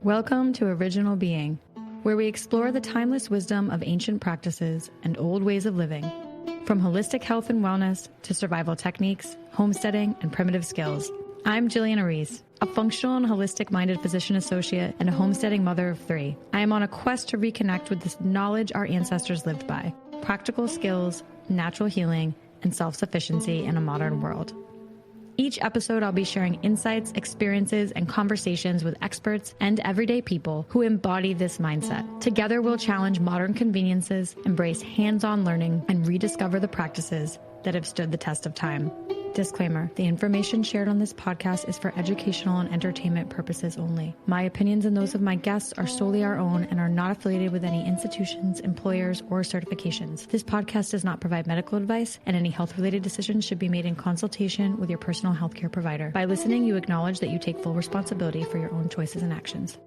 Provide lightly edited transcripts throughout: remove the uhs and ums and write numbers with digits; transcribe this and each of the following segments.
Welcome to Original Being, where we explore the timeless wisdom of ancient practices and old ways of living. From holistic health and wellness to survival techniques, homesteading, and primitive skills. I'm Jillian Reese, a functional and holistic-minded physician associate and a homesteading mother of 3. I am on a quest to reconnect with this knowledge our ancestors lived by, practical skills, natural healing, and self-sufficiency in a modern world. Each episode, I'll be sharing insights, experiences, and conversations with experts and everyday people who embody this mindset. Together, we'll challenge modern conveniences, embrace hands-on learning, and rediscover the practices that have stood the test of time. Disclaimer, the information shared on this podcast is for educational and entertainment purposes only. My opinions and those of my guests are solely our own and are not affiliated with any institutions, employers, or certifications. This podcast does not provide medical advice, and any health-related decisions should be made in consultation with your personal healthcare provider. By listening, you acknowledge that you take full responsibility for your own choices and actions.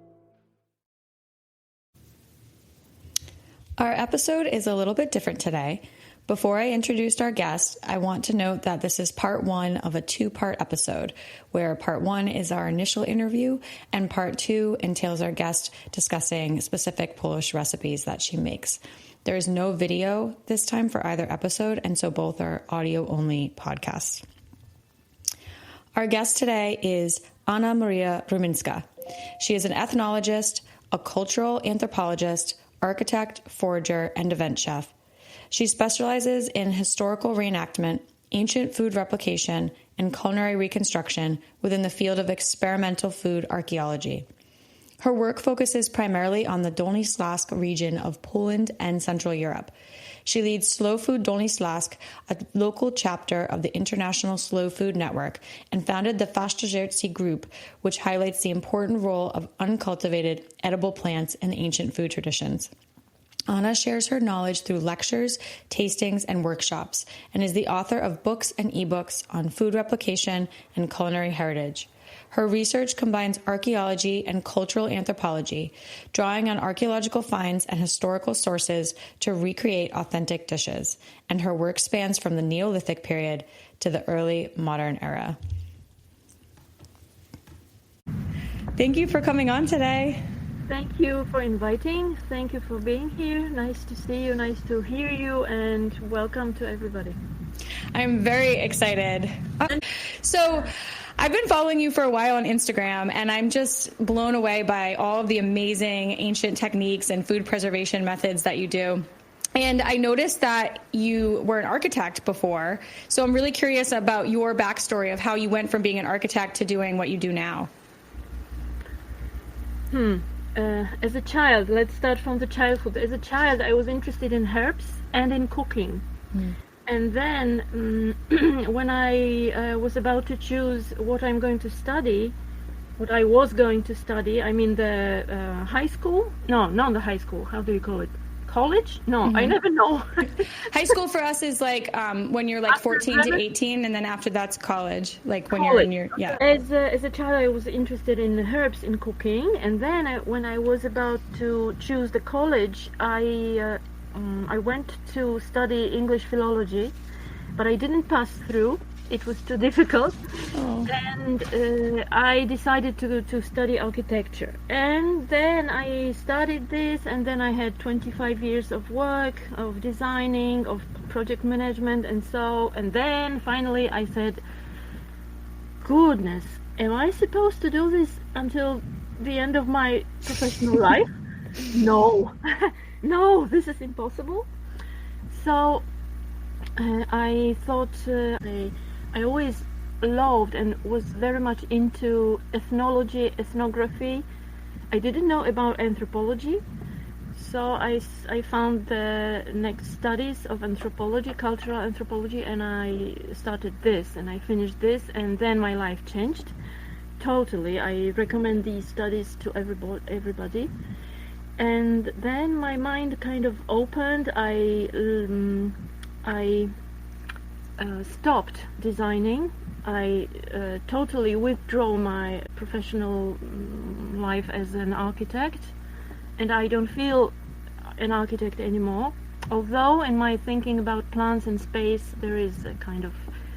Our episode is a little bit different today. Before I introduced our guest, I want to note that this is part 1 of a 2-part episode, where part 1 is our initial interview and part 2 entails our guest discussing specific Polish recipes that she makes. There is no video this time for either episode, and so both are audio-only podcasts. Our guest today is Anna Maria Rumińska. She is an ethnologist, a cultural anthropologist, architect, forager, and event chef. She specializes in historical reenactment, ancient food replication, and culinary reconstruction within the field of experimental food archaeology. Her work focuses primarily on the Dolny Śląsk region of Poland and Central Europe. She leads Slow Food Dolny Śląsk, a local chapter of the International Slow Food Network, and founded the Foragercy Group, which highlights the important role of uncultivated, edible plants in ancient food traditions. Anna shares her knowledge through lectures, tastings, and workshops, and is the author of books and ebooks on food replication and culinary heritage. Her research combines archaeology and cultural anthropology, drawing on archaeological finds and historical sources to recreate authentic dishes, and her work spans from the Neolithic period to the early modern era. Thank you for coming on today. Thank you for inviting. Thank you for being here. Nice to see you, nice to hear you, and welcome to everybody. I'm very excited. So I've been following you for a while on Instagram, and I'm just blown away by all of the amazing ancient techniques and food preservation methods that you do. And I noticed that you were an architect before, so I'm really curious about your backstory of how you went from being an architect to doing what you do now. As a child, let's start from the childhood. As a child, I was interested in herbs and in cooking. And then when I was about to choose what I'm going to study, what I was going to study, I mean the high school? No, not the high school. How do you call it? College? No, I never know. High school for us is like when you're like 14 to 18, and then after that's college, like when college. You're in your, yeah. As a child, I was interested in herbs, in cooking, and then when I was about to choose the college, I went to study English philology, but I didn't pass through. It was too difficult, and I decided to study architecture. And then I studied this, and then I had 25 years of work, of designing, of project management, and then finally I said, goodness, am I supposed to do this until the end of my professional life? No, no, this is impossible. So I thought I always loved and was very much into ethnology, ethnography. I didn't know about anthropology, so I found the next studies of anthropology, cultural anthropology, and I started this, and I finished this, and then my life changed totally. I recommend these studies to everybody. And then my mind kind of opened. I stopped designing. I totally withdrew my professional life as an architect, and I don't feel an architect anymore. Although in my thinking about plants and space, there is a kind of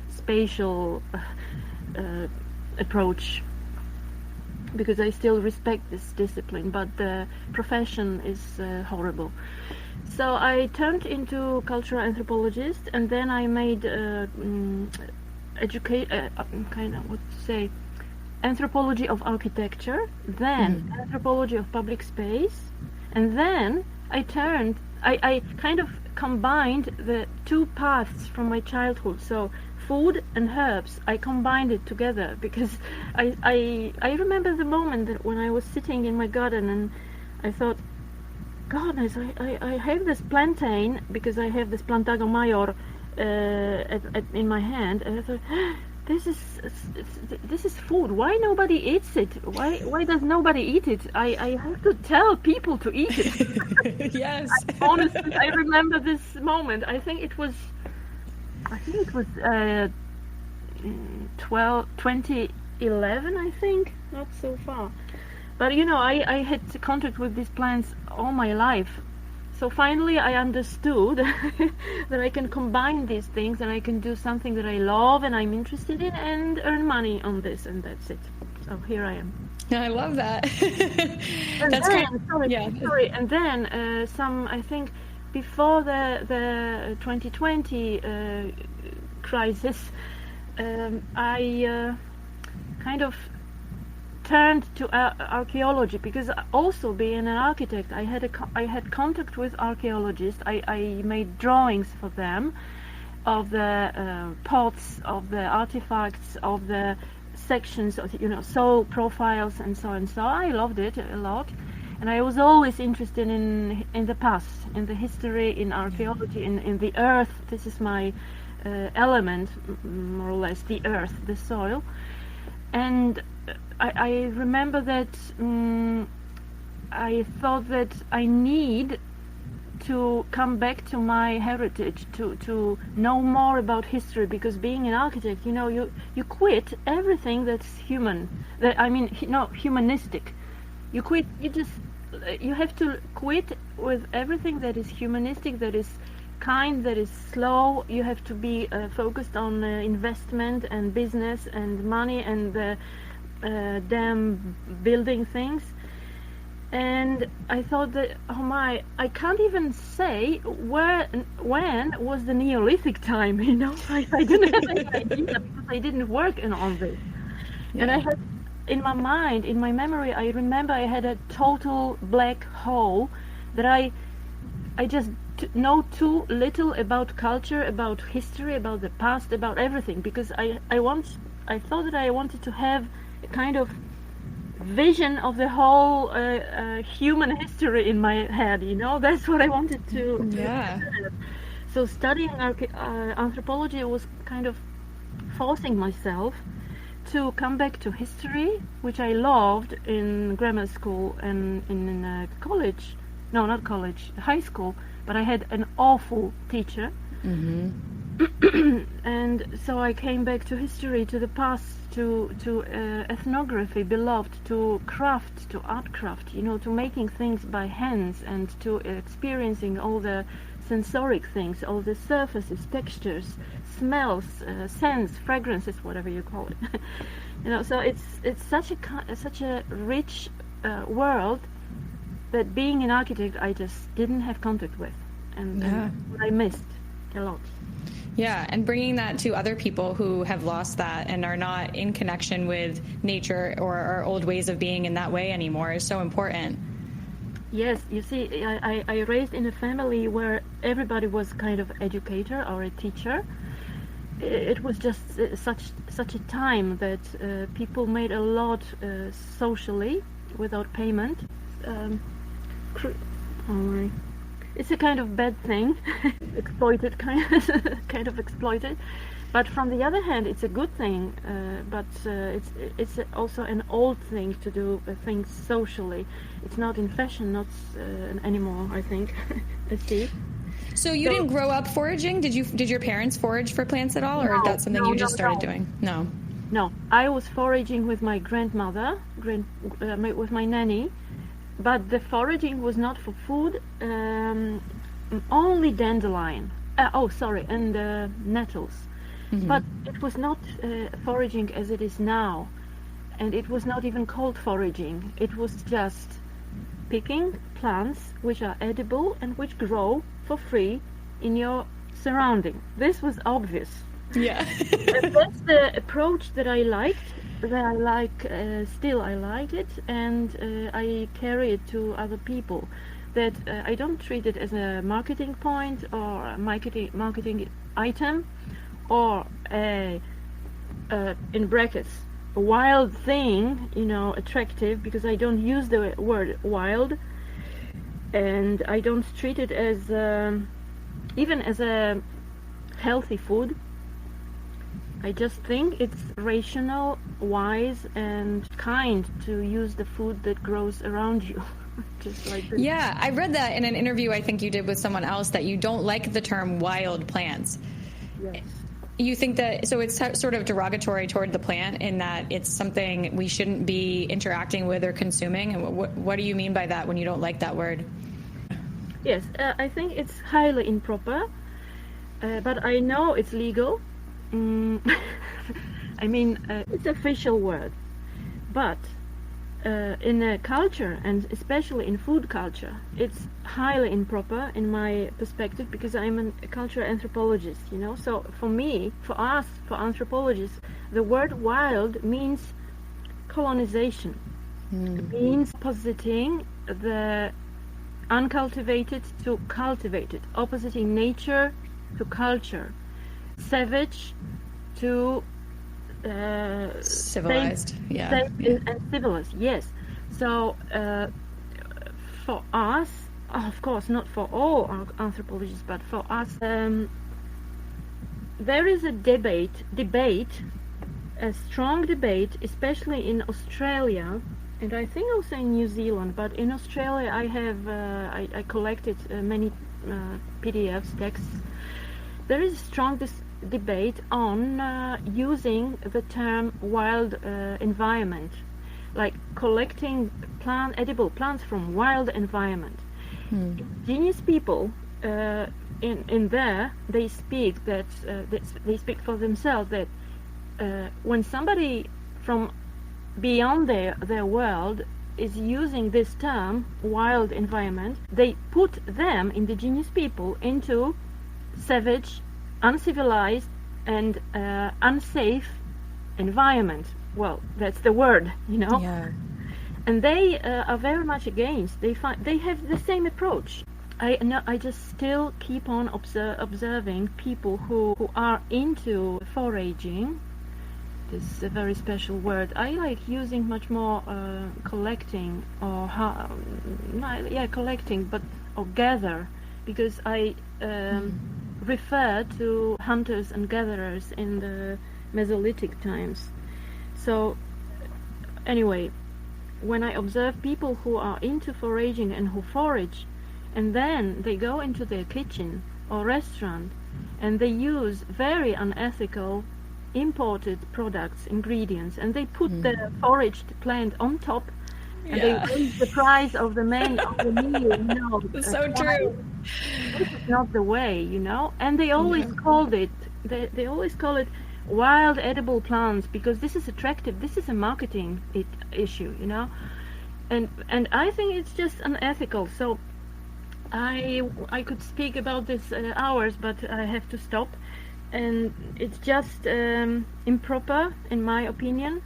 spatial approach because I still respect this discipline, but the profession is horrible. So I turned into cultural anthropologist, and then I made anthropology of architecture, then anthropology of public space, and then I kind of combined the two paths from my childhood. So food and herbs, I combined it together because I remember the moment that when I was sitting in my garden and I thought, goodness, I have this plantain because I have this Plantago Major in my hand, and I thought, this is food. Why nobody eats it? Why does nobody eat it? I have to tell people to eat it. Yes. Honestly, I remember this moment. I think it was 2011, I think, not so far. But I had contact with these plants all my life. So finally I understood that I can combine these things and I can do something that I love and I'm interested in and earn money on this, and that's it. So here I am. I love that. And That's then, great. sorry. And then I think before the 2020 crisis, I kind of turned to archaeology, because also being an architect, I had contact with archaeologists. I made drawings for them of the pots, of the artifacts, of the sections, of, soil profiles, and so on. So I loved it a lot, and I was always interested in the past, in the history, in archaeology, in the earth. This is my element, more or less, the earth, the soil. And I remember that I thought that I need to come back to my heritage, to know more about history, because being an architect, you quit everything that's humanistic. You have to quit with everything that is humanistic, that is kind, that is slow. You have to be focused on investment and business and money and them building things. And I thought that, I can't even say when was the Neolithic time, I didn't have any idea, because I didn't work on this. Yeah. And I had, in my mind, in my memory, I remember I had a total black hole that I just know too little about culture, about history, about the past, about everything, because I thought that I wanted to have a kind of vision of the whole human history in my head. That's what I wanted to. Yeah. So studying anthropology was kind of forcing myself to come back to history, which I loved in grammar school and in college. No, not college, high school. But I had an awful teacher. Mm-hmm. And so I came back to history, to the past, to ethnography, beloved, to craft, to art craft, to making things by hands, and to experiencing all the sensoric things, all the surfaces, textures, smells, scents, fragrances, whatever you call it. So it's such a rich world that being an architect I just didn't have contact with, and what I missed a lot. Yeah, and bringing that to other people who have lost that and are not in connection with nature or our old ways of being in that way anymore is so important. Yes, you see, I raised in a family where everybody was kind of educator or a teacher. It was just such a time that people made a lot socially without payment. It's a kind of bad thing, exploited, kind of exploited. But from the other hand, it's a good thing. But it's also an old thing to do things socially. It's not in fashion, not anymore, I think. I see. So you didn't grow up foraging? Did your parents forage for plants at all, or that's something you just started doing? No. No, I was foraging with my grandmother, with my nanny. But the foraging was not for food, only dandelion. And nettles. Mm-hmm. But it was not foraging as it is now. and it was not even called foraging. It was just picking plants which are edible and which grow for free in your surrounding. This was obvious. Yeah. And that's the approach that I liked. Still I like it, and I carry it to other people. That I don't treat it as a marketing point or a marketing item, or a in brackets a wild thing, attractive, because I don't use the word wild, and I don't treat it as even as a healthy food. I just think it's rational, wise, and kind to use the food that grows around you. Just like this. Yeah, I read that in an interview I think you did with someone else, that you don't like the term wild plants. Yes. You think that, so it's sort of derogatory toward the plant in that it's something we shouldn't be interacting with or consuming? And what do you mean by that when you don't like that word? Yes, I think it's highly improper, but I know it's legal. I mean, it's an official word, but in a culture, and especially in food culture, it's highly improper in my perspective, because I'm a cultural anthropologist, So for me, for us, for anthropologists, the word wild means colonization. It means oppositing the uncultivated to cultivated, oppositing nature to culture, savage to civilized, and civilized. Yes. So for us, of course, not for all anthropologists, but for us, there is a debate, a strong debate, especially in Australia, and I think also in New Zealand. But in Australia, I have I collected many PDFs, texts. There is a strong debate on using the term wild environment, like collecting edible plants from wild environment. Indigenous people in there, they speak they speak for themselves that when somebody from beyond their world is using this term wild environment, they put them, indigenous people, into savage, uncivilized, and unsafe environment. Well, that's the word, Yeah. And they are very much against. They have the same approach. I just still keep on observing people who are into foraging. This is a very special word. I like using much more collecting or collecting, or gather, because I refer to hunters and gatherers in the Mesolithic times. So anyway, when I observe people who are into foraging and who forage, and then they go into their kitchen or restaurant and they use very unethical imported products, ingredients, and they put the foraged plant on top, and they raise the price of the main of the meal. It's so true. This is not the way, and they always called it. They always call it wild edible plants because this is attractive. This is a marketing issue, and I think it's just unethical. So I could speak about this hours, but I have to stop. And it's just improper, in my opinion,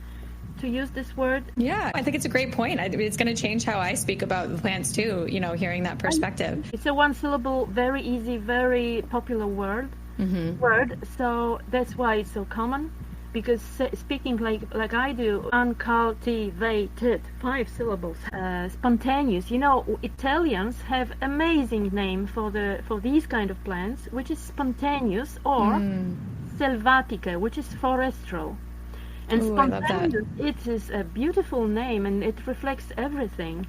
to use this word. Yeah, I think it's a great point. It's going to change how I speak about the plants too, hearing that perspective. It's a one-syllable, very easy, very popular word. So that's why it's so common, because speaking like I do, uncultivated, 5 syllables, spontaneous. Italians have amazing name for these kind of plants, which is spontaneous, or selvatica, which is forestral. And spontaneous, it is a beautiful name, and it reflects everything.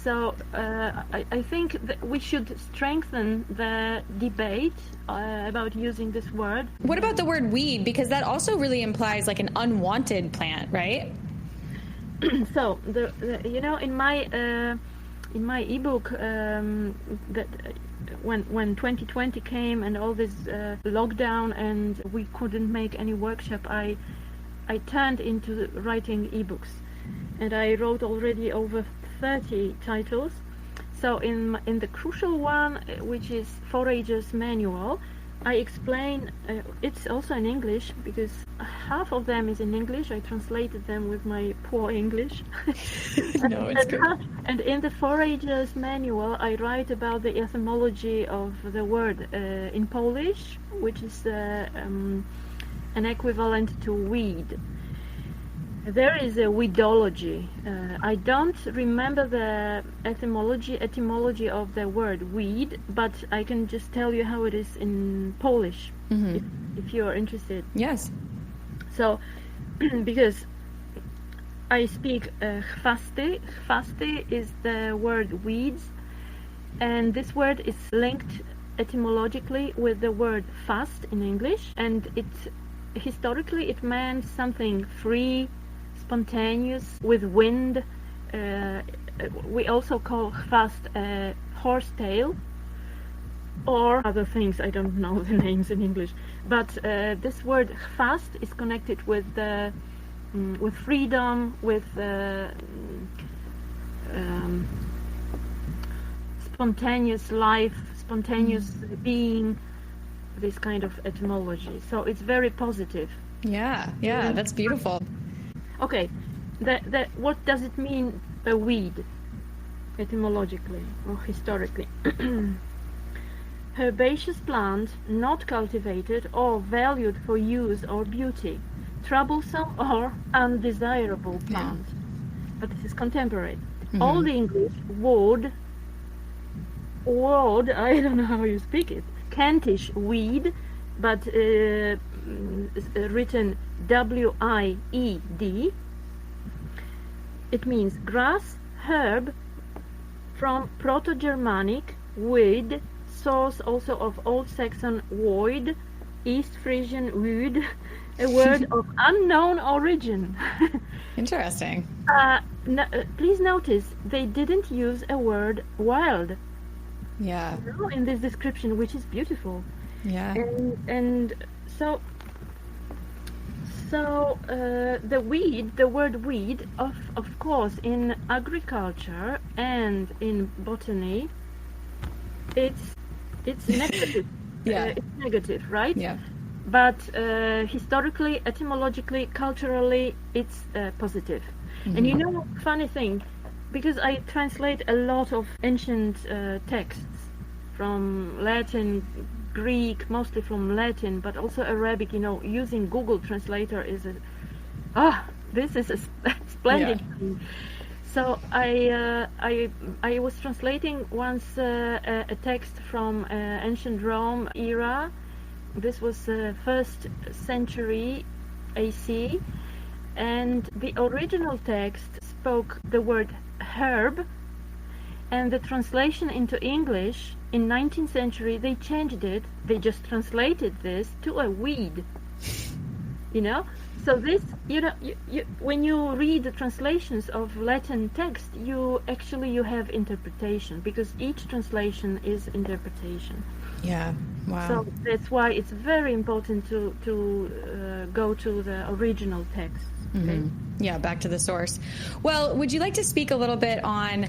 So I think that we should strengthen the debate about using this word. What about the word weed? Because that also really implies like an unwanted plant, right? So in my ebook, that when 2020 came and all this lockdown and we couldn't make any workshop, I turned into writing ebooks, and I wrote already over 30 titles. So in the crucial one, which is Forager's Manual, I explain, it's also in English, because half of them is in English. I translated them with my poor English. No, it's good. And in the Forager's Manual, I write about the etymology of the word in Polish, which is an equivalent to weed. There is a weedology. I don't remember the etymology of the word weed, but I can just tell you how it is in Polish, if you are interested. Yes. So, because I speak chwasty. Chwasty is the word weeds, and this word is linked etymologically with the word fast in English, and historically it meant something free, spontaneous, with wind. We also call chwast horsetail, or other things. I don't know the names in English, but this word chwast is connected with freedom, with spontaneous life, spontaneous being, this kind of etymology. So it's very positive. Yeah, that's beautiful. Okay, what does it mean, a weed, etymologically or historically? Herbaceous plant, not cultivated or valued for use or beauty, troublesome or undesirable plant. But this is contemporary. Old English, wood, I don't know how you speak it, Kentish weed, but written W-I-E-D. It means grass, herb, from Proto-Germanic weed, source also of Old Saxon woid, East Frisian wood, a word of unknown origin. Interesting. Please notice they didn't use a word wild. Yeah. In this description, which is beautiful. Yeah. And so the word weed, of course, in agriculture and in botany, it's negative. It's negative, right? Yeah. But historically, etymologically, culturally, it's positive. And you know, funny thing, because I translate a lot of ancient texts from Latin, Greek, mostly from Latin, but also Arabic. You know, using Google Translator is this is a splendid thing. So I was translating once a text from ancient Rome era. This was 1st century AC, and the original text spoke the word herb, and the translation into English in 19th century they changed it. They just translated this to a weed. You know, so this, you know, you when you read the translations of Latin text, you have interpretation, because each translation is interpretation. Yeah. Wow. So that's why it's very important to go to the original text. Okay? Yeah, back to the source. Well, would you like to speak a little bit on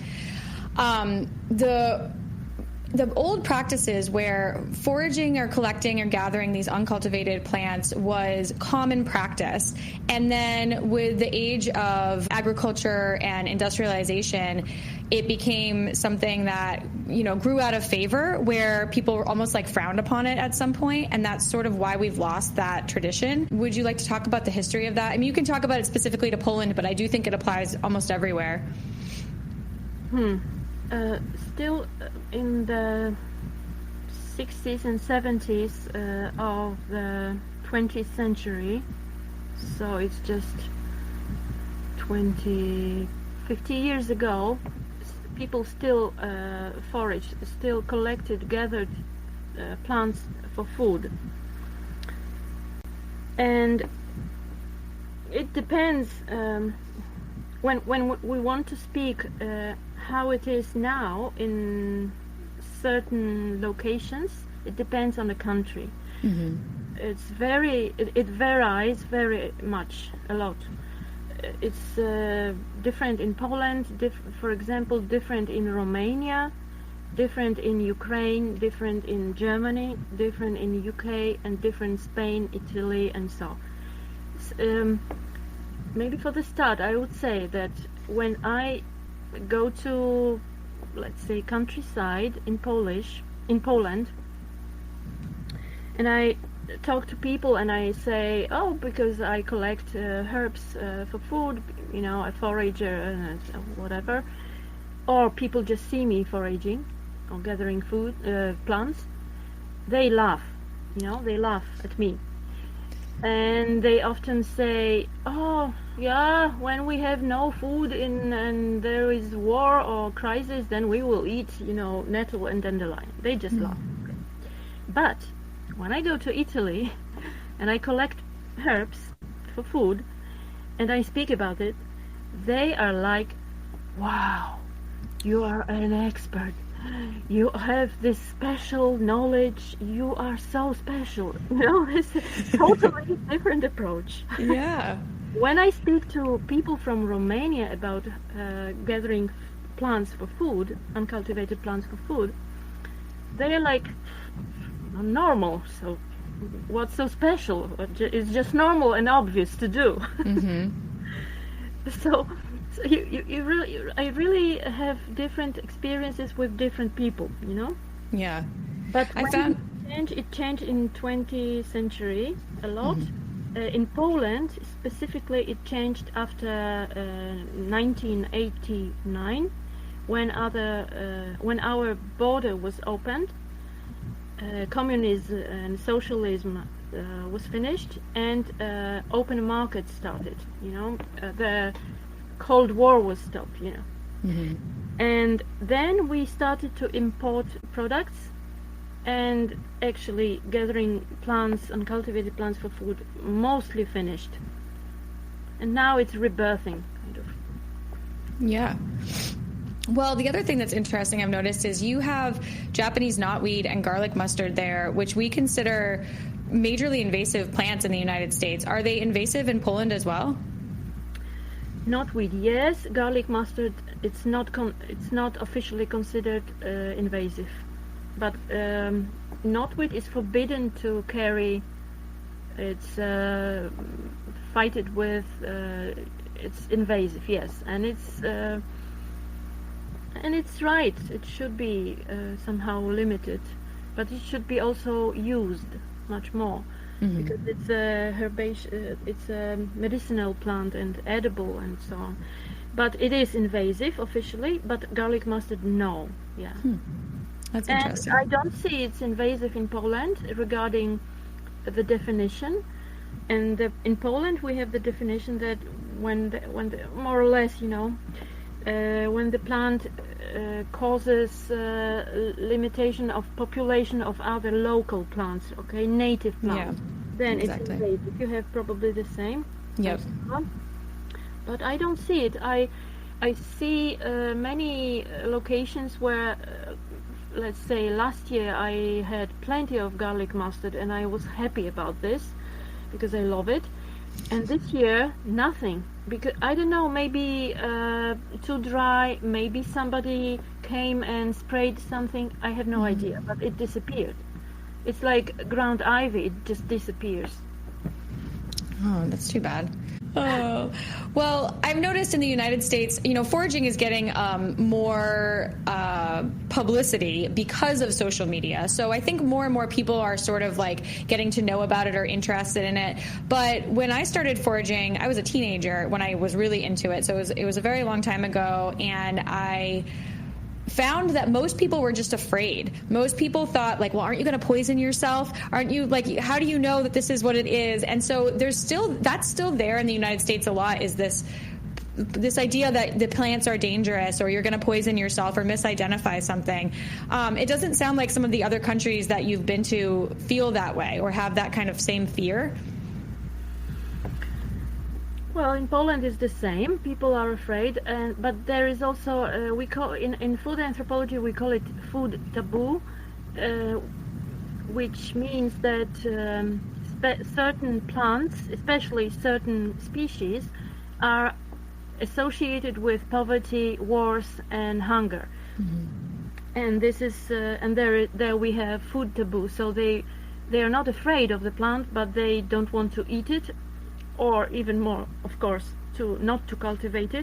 the old practices where foraging or collecting or gathering these uncultivated plants was common practice, and then with the age of agriculture and industrialization, it became something that, you know, grew out of favor, where people were almost like frowned upon it at some point, and that's sort of why we've lost that tradition. Would you like to talk about the history of that? I mean, you can talk about it specifically to Poland, but I do think it applies almost everywhere. Still in the 60s and 70s of the 20th century, so it's just 50 years ago, people still foraged, still collected, gathered plants for food. And it depends, when we want to speak how it is now in certain locations, it depends on the country. it varies very much, a lot. It's different in Poland, for example, different in Romania, different in Ukraine, different in Germany, different in UK, and different Spain, Italy, and so. Maybe for the start, I would say that when I go to, let's say, countryside in Poland, and I talk to people and I say, oh, because I collect herbs for food, you know, a forager and whatever, or people just see me foraging or gathering food, plants, they laugh, you know, they laugh at me. And they often say, oh, yeah, when we have no food and there is war or crisis, then we will eat, you know, nettle and dandelion. They just laugh. Okay. But when I go to Italy and I collect herbs for food and I speak about it, they are like, wow, you are an expert. You have this special knowledge. You are so special. You know, it's a totally different approach. Yeah. When I speak to people from Romania about gathering plants for food, uncultivated plants for food, they're like, normal. So what's so special? It's just normal and obvious to do. Mm-hmm. So I really have different experiences with different people, you know. Yeah. But it changed in 20th century a lot. Mm-hmm. In Poland specifically, it changed after 1989, when our border was opened. Communism and socialism was finished, and open market started. You know, the Cold War was stopped. You know, mm-hmm. And then we started to import products, and actually gathering plants and cultivated plants for food mostly finished, and now it's rebirthing, kind of. Yeah. Well, the other thing that's interesting I've noticed is you have Japanese knotweed and garlic mustard there, which we consider majorly invasive plants in the United States. Are they invasive in Poland as well? Knotweed, yes. Garlic mustard, it's not officially considered invasive, but knotweed is forbidden to carry. It's fighted with. It's invasive, yes, and it's. And it's right, it should be somehow limited, but it should be also used much more, mm-hmm. because it's a it's a medicinal plant and edible and so on. But it is invasive officially, but garlic mustard, no. Yeah. That's interesting. And I don't see it's invasive in Poland regarding the definition. And in Poland we have the definition that when more or less, you know, when the plant causes limitation of population of other local plants, okay, native plants, then exactly. It's invasive. You have probably the same. Yep. But I don't see it. I see many locations where, let's say last year I had plenty of garlic mustard and I was happy about this because I love it. And this year, nothing. Because I don't know, maybe too dry, maybe somebody came and sprayed something. I have no idea, but it disappeared. It's like ground ivy, it just disappears. Oh, that's too bad. Oh, well, I've noticed in the United States, you know, foraging is getting more publicity because of social media. So I think more and more people are sort of like getting to know about it or interested in it. But when I started foraging, I was a teenager when I was really into it. So it was a very long time ago, and I found that most people were just afraid. Most people thought, like, well, aren't you going to poison yourself? Aren't you, like, how do you know that this is what it is? And so that's still there in the United States a lot, is this idea that the plants are dangerous or you're going to poison yourself or misidentify something. It doesn't sound like some of the other countries that you've been to feel that way or have that kind of same fear. Well, in Poland it's the same. People are afraid, but there is also we call in food anthropology we call it food taboo, which means that certain plants, especially certain species, are associated with poverty, wars, and hunger. And this is and there we have food taboo. So they are not afraid of the plant, but they don't want to eat it, or even more, of course, not to cultivate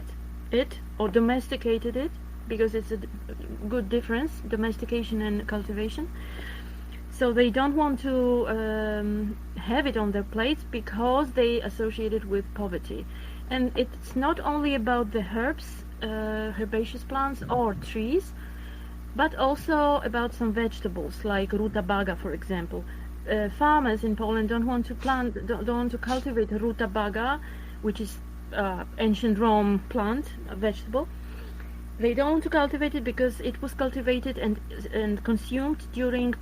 it or domesticated it, because it's a good difference, domestication and cultivation. So they don't want to have it on their plates because they associate it with poverty. And it's not only about the herbs, herbaceous plants or trees, but also about some vegetables like rutabaga, for example. Farmers in Poland don't want to cultivate rutabaga, which is ancient Rome plant, a vegetable. They don't want to cultivate it because it was cultivated and consumed during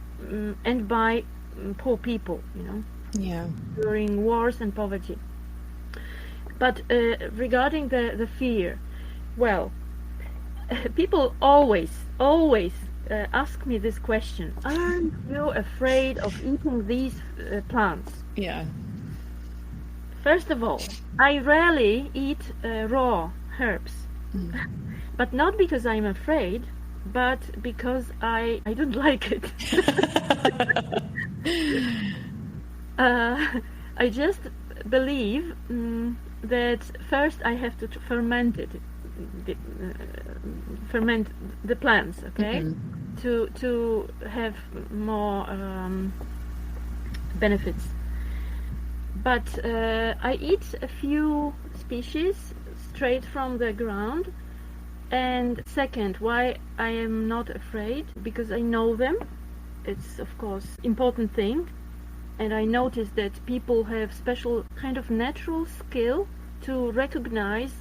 and by poor people, during wars and poverty. But regarding the fear, well, people always ask me this question: aren't you afraid of eating these plants? Yeah. First of all, I rarely eat raw herbs, but not because I'm afraid, but because I don't like it. I just believe that first I have to ferment the plants, okay, to have more benefits. But I eat a few species straight from the ground. And second, why I am not afraid? Because I know them. It's of course important thing. And I noticed that people have special kind of natural skill to recognize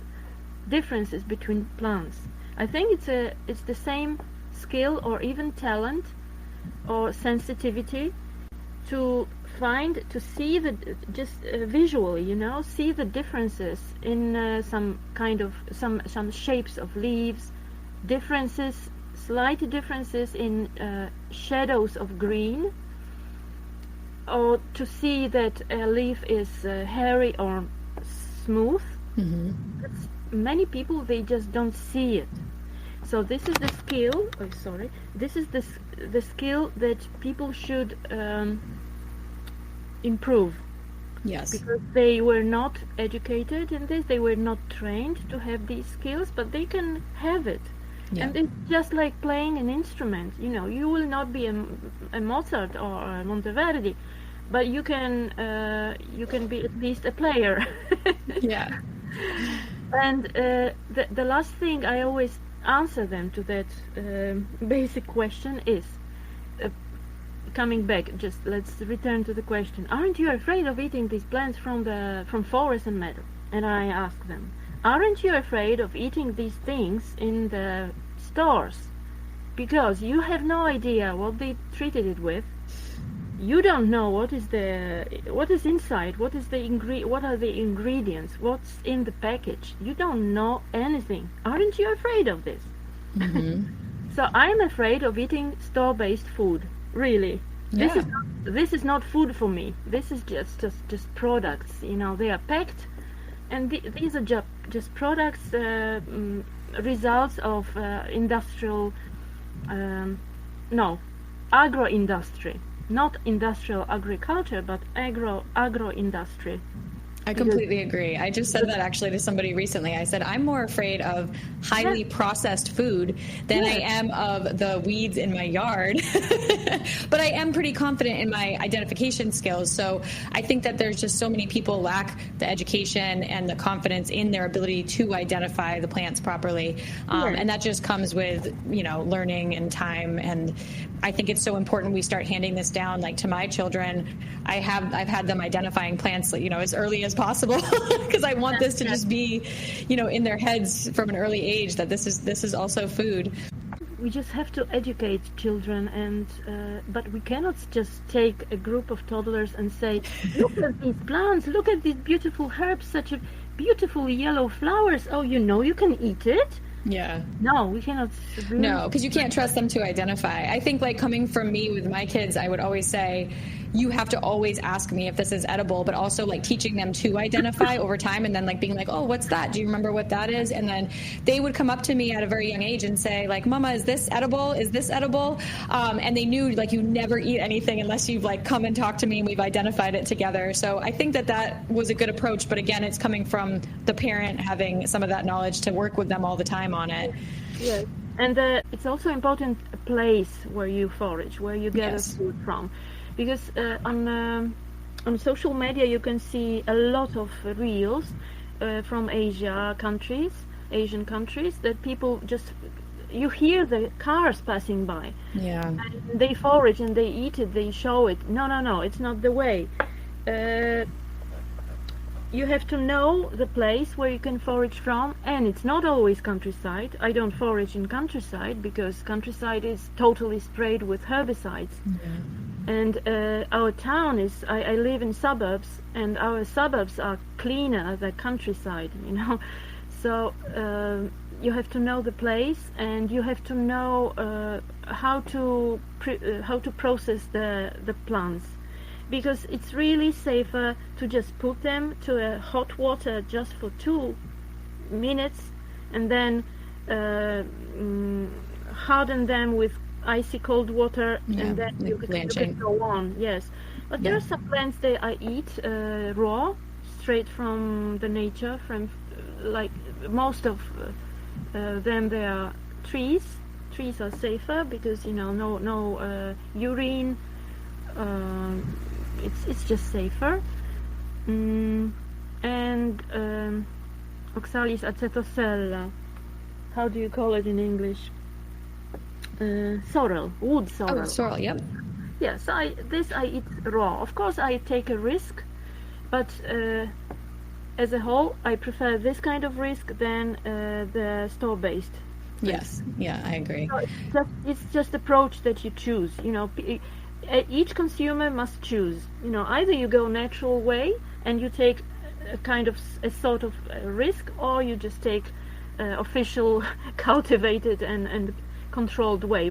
differences between plants. I think it's the same skill or even talent or sensitivity to see visually, see the differences in some shapes of leaves, slight differences in shadows of green, or to see that a leaf is hairy or smooth. Many people, they just don't see it. So this is the skill. This is the skill that people should improve. Yes. Because they were not educated in this, they were not trained to have these skills, but they can have it. Yeah. And it's just like playing an instrument. You will not be a Mozart or a Monteverdi, but you can be at least a player. Yeah. And the last thing I always answer them to that basic question is, coming back, just let's return to the question: aren't you afraid of eating these plants from forest and meadow? And I ask them, aren't you afraid of eating these things in the stores? Because you have no idea what they treated it with. You don't know what is inside, what are the ingredients, what's in the package. You don't know anything. Aren't you afraid of this? So I'm afraid of eating store-based food. Really, yeah. This is not food for me. This is just products. They are packed, and these are just products, results of industrial, agro-industry, not industrial agriculture, but agro-industry. I completely agree. I just said that actually to somebody recently. I said, I'm more afraid of highly processed food than I am of the weeds in my yard. But I am pretty confident in my identification skills. So I think that there's just so many people lack the education and the confidence in their ability to identify the plants properly. And that just comes with, learning and time. And I think it's so important we start handing this down, like to my children. I've had them identifying plants, as early as possible, because I want this to just be, in their heads from an early age that this is also food. We just have to educate children, and but we cannot just take a group of toddlers and say, look at these plants, look at these beautiful herbs, such a beautiful yellow flowers. Oh, you can eat it. Yeah. No, we cannot. No, because you can't trust them to identify. I think, like, coming from me with my kids, I would always say, you have to always ask me if this is edible, but also like teaching them to identify over time, and then like being like, oh, what's that? Do you remember what that is? And then they would come up to me at a very young age and say like, Mama, is this edible? Is this edible? And they knew like you never eat anything unless you've like come and talked to me and we've identified it together. So I think that was a good approach. But again, it's coming from the parent having some of that knowledge to work with them all the time on it. Yes. And it's also important place where you forage, where you get the food from. Because on social media you can see a lot of reels from Asian countries that people just, you hear the cars passing by. Yeah. And they forage and they eat it, they show it. No, it's not the way. You have to know the place where you can forage from, and it's not always countryside. I don't forage in countryside because countryside is totally sprayed with herbicides. Mm-hmm. And our town is, I live in suburbs, and our suburbs are cleaner than countryside, you know. So you have to know the place, and you have to know how to process the plants. Because it's really safer to just put them to a hot water just for 2 minutes and then harden them with icy cold water, and then you can go on. Yes, but there are some plants that I eat raw, straight from the nature. From like most of them, they are trees. Trees are safer because no urine. It's just safer. And Oxalis acetosella, how do you call it in English? Sorrel, wood sorrel. Oh, sorrel, yep. Yes, I eat raw. Of course, I take a risk, but as a whole, I prefer this kind of risk than the store-based. Yes, yeah, I agree. So it's just approach that you choose. Each consumer must choose. Either you go natural way and you take a sort of risk, or you just take official cultivated and controlled way.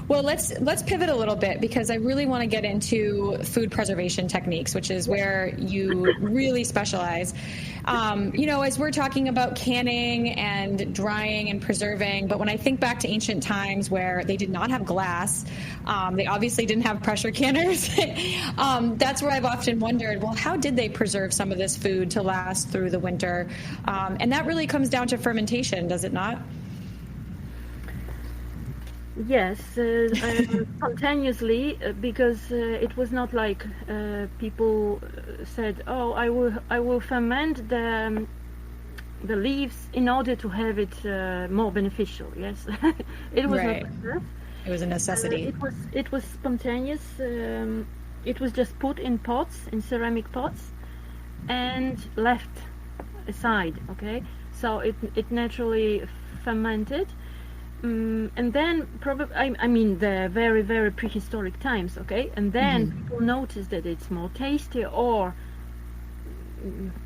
Well, let's pivot a little bit, because I really want to get into food preservation techniques, which is where you really specialize. As we're talking about canning and drying and preserving, but when I think back to ancient times where they did not have glass, they obviously didn't have pressure canners. That's where I've often wondered, well, how did they preserve some of this food to last through the winter? And that really comes down to fermentation, does it not? Yes, spontaneously, because it was not like people said, "Oh, I will ferment the leaves in order to have it more beneficial." Yes, it was right. Not like that. It was a necessity. It was spontaneous. It was just put in pots, in ceramic pots, and left aside. Okay, so it naturally fermented. And then probably, I mean, the very, very prehistoric times, okay? And then people noticed that it's more tasty, or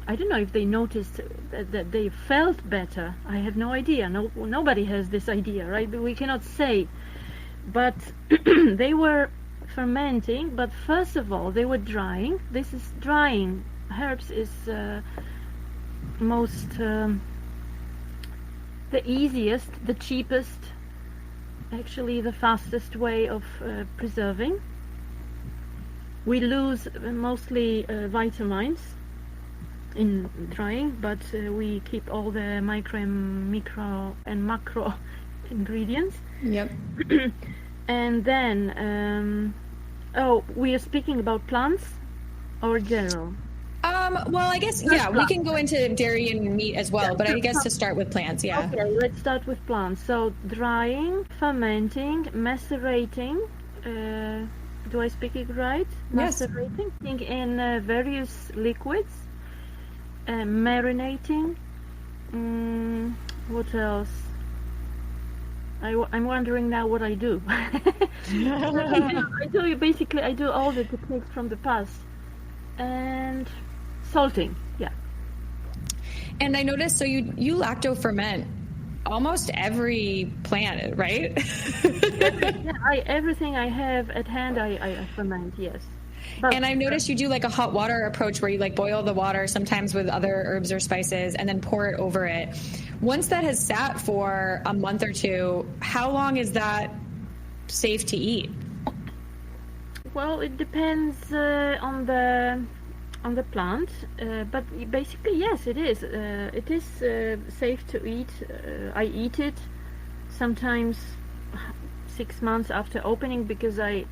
I don't know if they noticed that they felt better. I have no idea. Nobody has this idea, right? We cannot say. But they were fermenting, but first of all, they were drying. This is drying. Herbs is most... the easiest, the cheapest, actually the fastest way of preserving. We lose mostly vitamins in drying, but we keep all the micro and macro ingredients. Yep. And then, we are speaking about plants or general? Well, I guess, we can go into dairy and meat as well, but I guess to start with plants, yeah. Okay, let's start with plants. So, drying, fermenting, macerating, do I speak it right? Yes. Macerating in various liquids, marinating, what else? I'm wondering now what I do. I do all the techniques from the past. And salting, yeah. And I noticed, so you lacto ferment almost every plant, right? Yeah, everything I have at hand, I ferment, yes. And I've noticed you do like a hot water approach where you like boil the water sometimes with other herbs or spices and then pour it over it. Once that has sat for a month or two, how long is that safe to eat? Well, it depends on the plant, but basically yes, it is. It is safe to eat. I eat it sometimes 6 months after opening, because I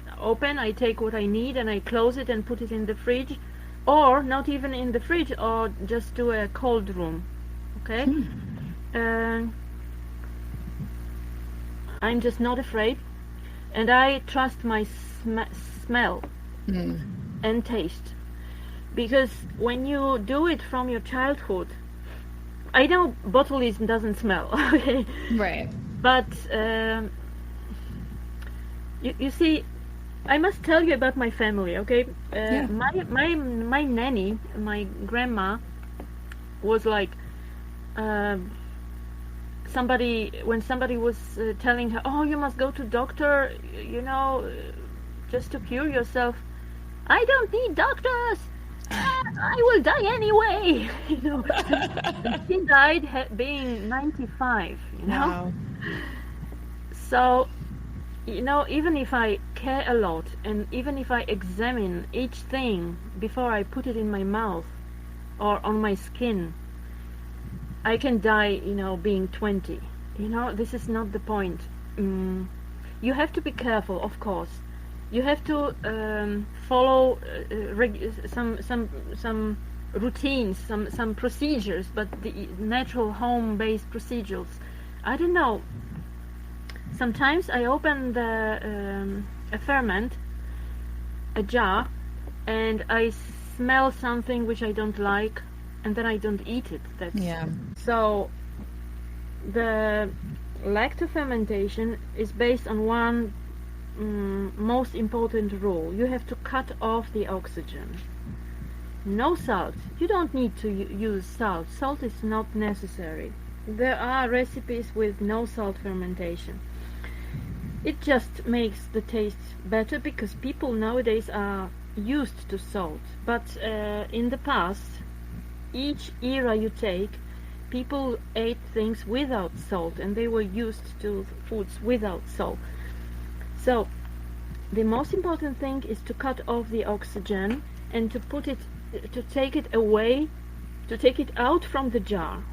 take what I need and I close it and put it in the fridge, or not even in the fridge, or just do a cold room. Okay. I'm just not afraid, and I trust my smell and taste, because when you do it from your childhood, I know botulism doesn't smell, okay, right, but you see, I must tell you about my family, okay? My nanny, my grandma, was like when somebody was telling her, oh, you must go to doctor, just to cure yourself. I don't need doctors. I will die anyway. She died being 95. Wow. So, even if I care a lot, and even if I examine each thing before I put it in my mouth or on my skin, I can die, being 20. This is not the point. You have to be careful, of course. You have to follow some routines, some procedures, but the natural home-based procedures. I don't know. Sometimes I open a ferment, a jar, and I smell something which I don't like, and then I don't eat it. So the lactofermentation is based on one most important rule. You have to cut off the oxygen. No salt. You don't need to use salt. Salt is not necessary. There are recipes with no salt fermentation. It just makes the taste better because people nowadays are used to salt. But in the past, each era you take, people ate things without salt, and they were used to foods without salt. So the most important thing is to cut off the oxygen and to take it away, to take it out from the jar.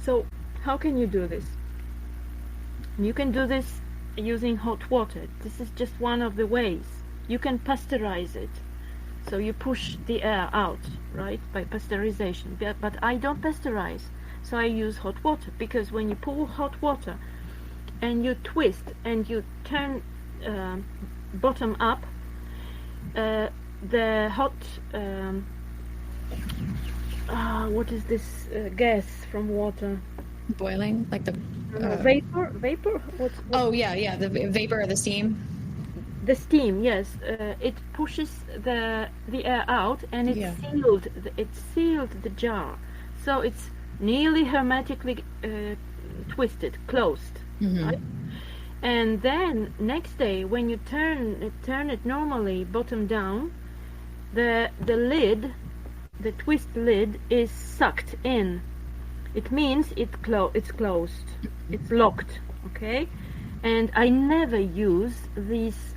So how can you do this? You can do this using hot water. This is just one of the ways. You can pasteurize it. So you push the air out, right, by pasteurization. But I don't pasteurize, so I use hot water, because when you pour hot water and you twist and you turn bottom up, the hot what is this gas from water? Boiling, like the vapor. Oh yeah, the vapor or the steam. The steam, yes. It pushes the air out, and it sealed the jar, so it's nearly hermetically twisted, closed. Right? And then next day, when you turn it normally bottom down, the lid, the twist lid, is sucked in. It means it's closed, it's locked. Okay. And I never use these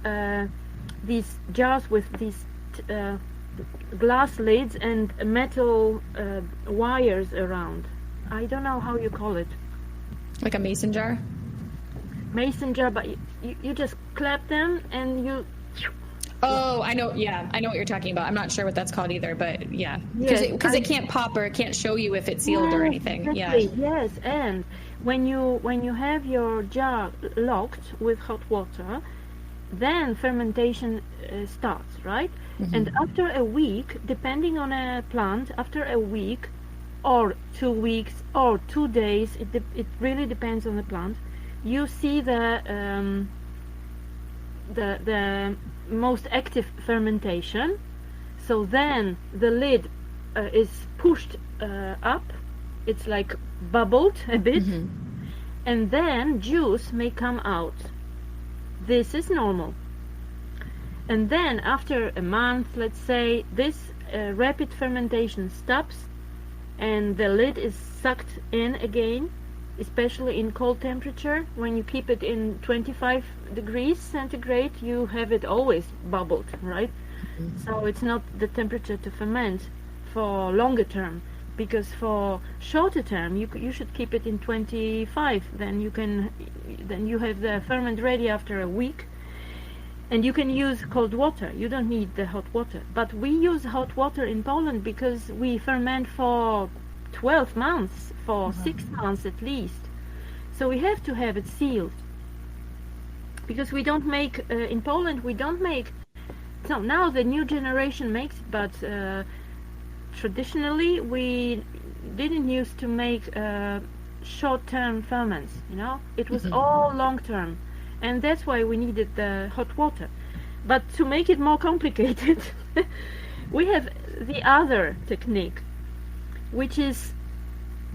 jars with these glass lids and metal wires around. I don't know how you call it. Like a mason jar? Mason jar, but you just clap them and you... Oh, I know. Yeah, I know what you're talking about. I'm not sure what that's called either, but yeah, because it can't pop or it can't show you if it's sealed or anything. Exactly. Yeah. Yes, and when you have your jar locked with hot water, then fermentation starts, right? And after a week, depending on a plant, after a week or 2 weeks or 2 days, it really depends on the plant, you see the most active fermentation. So then the lid is pushed up, it's like bubbled a bit, and then juice may come out. This is normal. And then after a month, let's say, this rapid fermentation stops and the lid is sucked in again, especially in cold temperature. When you keep it in 25 degrees centigrade, you have it always bubbled, right? So it's not the temperature to ferment for longer term, because for shorter term you should keep it in 25. Then you have the ferment ready after a week, and you can use cold water. You don't need the hot water. But we use hot water in Poland because we ferment for 12 months, for 6 months at least. So we have to have it sealed, because we don't make in Poland, we don't make. So now the new generation makes it, but traditionally we didn't used to make short-term ferments. It was all long-term, and that's why we needed the hot water. But to make it more complicated, we have the other technique, which is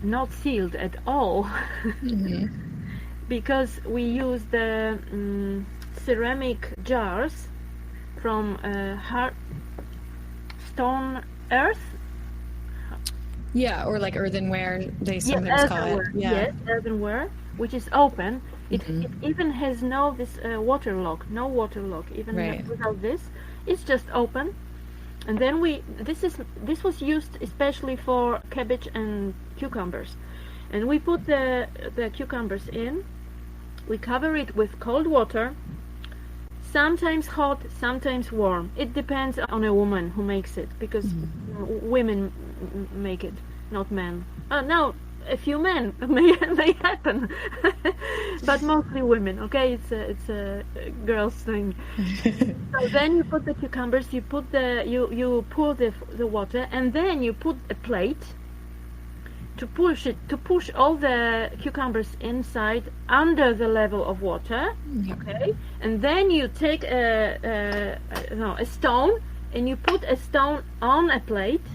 not sealed at all, because we use the ceramic jars from hard stone earth. Yeah, or like earthenware, they sometimes call it. Yeah. Yes, earthenware, which is open. It even has no water lock, even without this. It's just open. And then this was used especially for cabbage and cucumbers. And we put the cucumbers in. We cover it with cold water, sometimes hot, sometimes warm. It depends on a woman who makes it, because women make it, not men. Now a few men may happen, but mostly women. Okay, it's a girl's thing. So then you put the cucumbers, you pour the water, and then you put a plate to push all the cucumbers inside under the level of water. Okay, and then you take a stone, and you put a stone on a plate,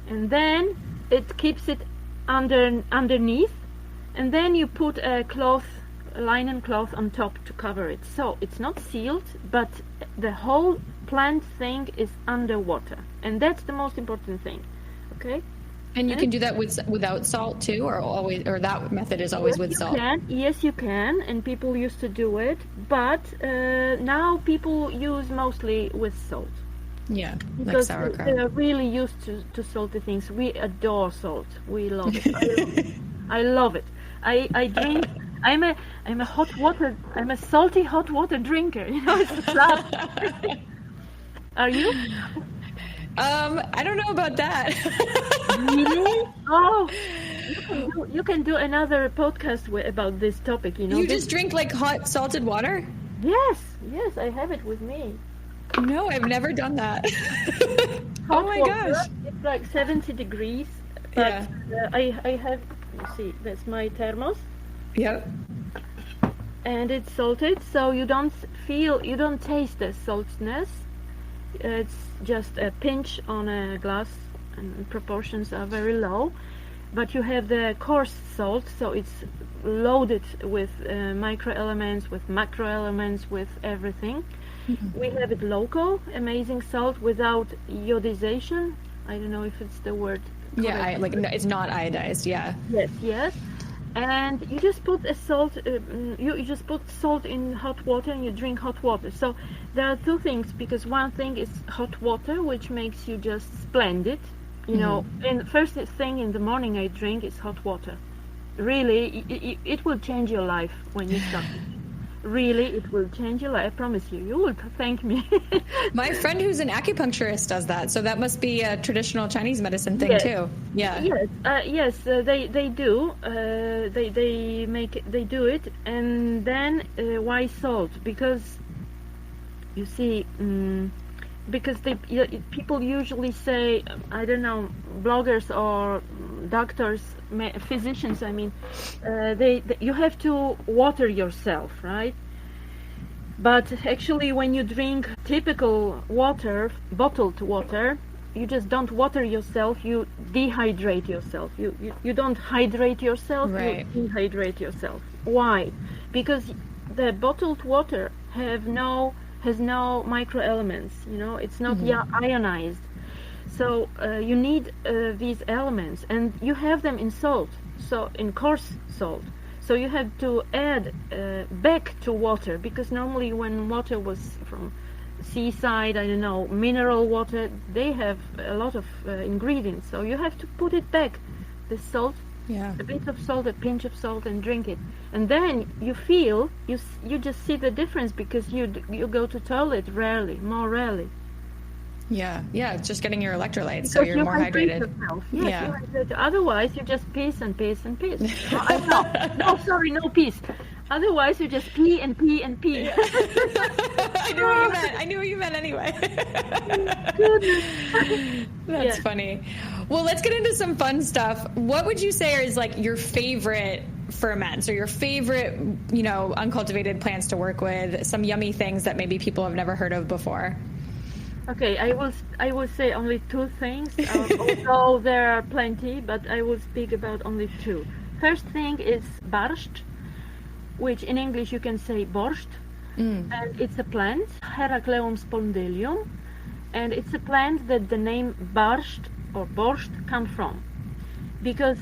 and then it keeps it underneath, and then you put a linen cloth on top to cover it. So it's not sealed, but the whole plant thing is underwater, and that's the most important thing. Okay. And you can do that without salt too, or that method is always with salt? Yes, you can, and people used to do it, but now people use mostly with salt. Yeah, because like sauerkraut. They are really used to salty things. We adore salt. We love it. I love it. I drink. I'm a hot water. I'm a salty hot water drinker. It's tough. Are you? I don't know about that. Really? Oh, you can do another podcast about this topic. You just drink like hot salted water? Yes, I have it with me. No, I've never done that. Hot my water, gosh. it's like 70 degrees. But I have, you see, that's my thermos. Yep. And it's salted, so you don't taste the saltiness. It's just a pinch on a glass, and proportions are very low. But you have the coarse salt, so it's loaded with microelements, with macroelements, with everything. We have it local, amazing salt without iodization. I don't know if it's the word. Yeah, it's not iodized. Yeah. Yes. And you just put salt. You just put salt in hot water, and you drink hot water. So there are two things, because one thing is hot water, which makes you just splendid. And first thing in the morning I drink is hot water. Really, it will change your life when you start. Really, it will change your life. I promise you. You will thank me. My friend who's an acupuncturist does that, so that must be a traditional Chinese medicine thing too. Yeah. Yes. They do. They do it, and then why salt? Because you see, because people usually say, I don't know, bloggers or doctors, physicians, I mean, you have to water yourself, right? But actually, when you drink typical water, bottled water, you just don't water yourself, you dehydrate yourself. You don't hydrate yourself, right. You dehydrate yourself. Why? Because the bottled water has has no microelements. It's not ionized. So you need these elements, and you have them in salt, so in coarse salt. So you have to add back to water, because normally when water was from seaside, I don't know, mineral water, they have a lot of ingredients. So you have to put it back, the salt, a bit of salt, a pinch of salt, and drink it. And then you feel, you just see the difference, because you go to toilet more rarely. Yeah, it's just getting your electrolytes, so you're more hydrated. Yes, otherwise you just piss and piss and piss. No piss. Otherwise you just pee and pee and pee. I knew what you meant anyway. That's funny. Well, let's get into some fun stuff. What would you say is like your favorite ferments, or your favorite, uncultivated plants to work with? Some yummy things that maybe people have never heard of before. Okay, I will say only two things, although there are plenty, but I will speak about only two. First thing is barszt, which in English you can say borscht, and it's a plant, Heracleum spondylium, and it's a plant that the name barszt or borscht comes from, because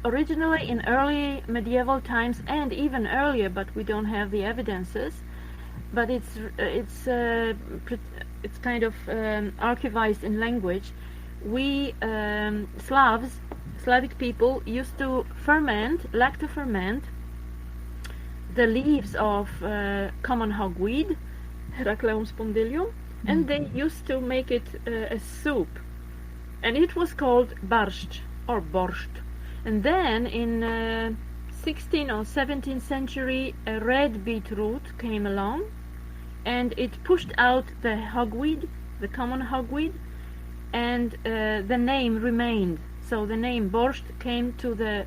originally in early medieval times, and even earlier, but we don't have the evidences, but it's kind of archivized in language. We Slavic people used to lacto-ferment the leaves of common hogweed, Heracleum spondylium, and they used to make it a soup, and it was called barszt or borscht. And then in 16th or 17th century, a red beetroot came along, and it pushed out the hogweed, the common hogweed, and the name remained. So the name borscht came to the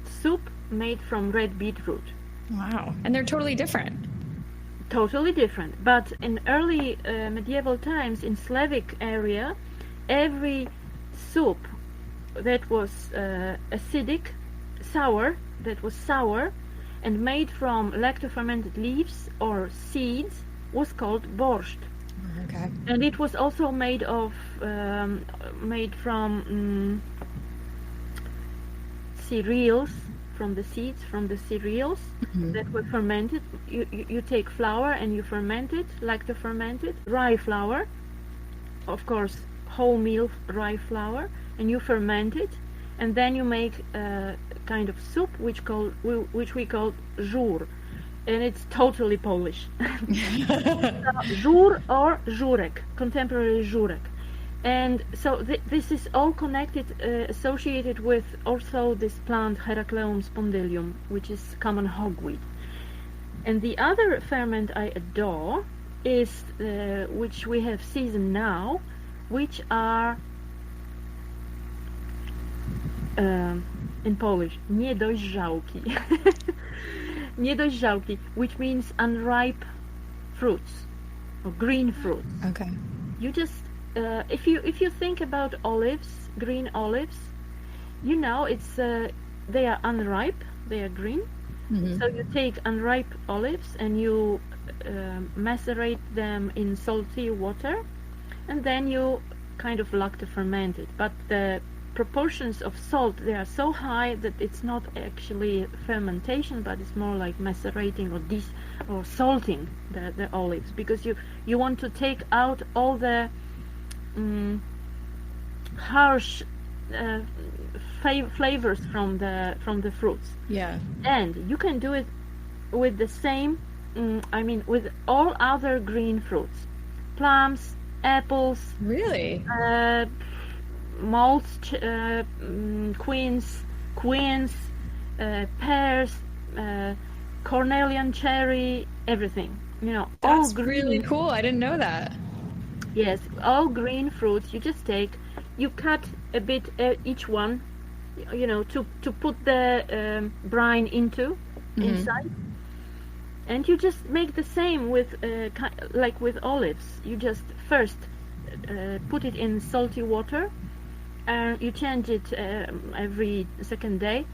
soup made from red beetroot. Wow. And they're totally different. Totally different. But in early medieval times, in Slavic area, every soup that was acidic, sour, and made from lacto-fermented leaves or seeds was called borscht. Okay. And it was also made from cereals, from the seeds from the cereals that were fermented. You take flour and you ferment it, lacto-ferment it. Rye flour, of course, wholemeal rye flour, and you ferment it, and then you make a kind of soup which we call żur, and it's totally Polish. Żur or żurek, contemporary żurek. And so this is all connected, associated with also this plant Heracleum spondylium, which is common hogweed. And the other ferment I adore is, which we have season now, which are in Polish, niedojrzałki. Niedojrzałki, which means unripe fruits or green fruits. Okay. You just if you think about olives, green olives, it's they are unripe, they are green. So you take unripe olives and you macerate them in salty water, and then you kind of lacto-ferment it. But the proportions of salt, they are so high that it's not actually fermentation, but it's more like macerating or salting the olives, because you want to take out all the harsh flavors from the fruits. Yeah. And you can do it with the same, with all other green fruits, plums, apples. Really? Malts, quince, pears, cornelian cherry, everything. That's all green. Really cool. I didn't know that. Yes, all green fruits. You just you cut a bit each one, to put the brine inside, and you just make the same with like with olives. You just first put it in salty water. You change it every second day,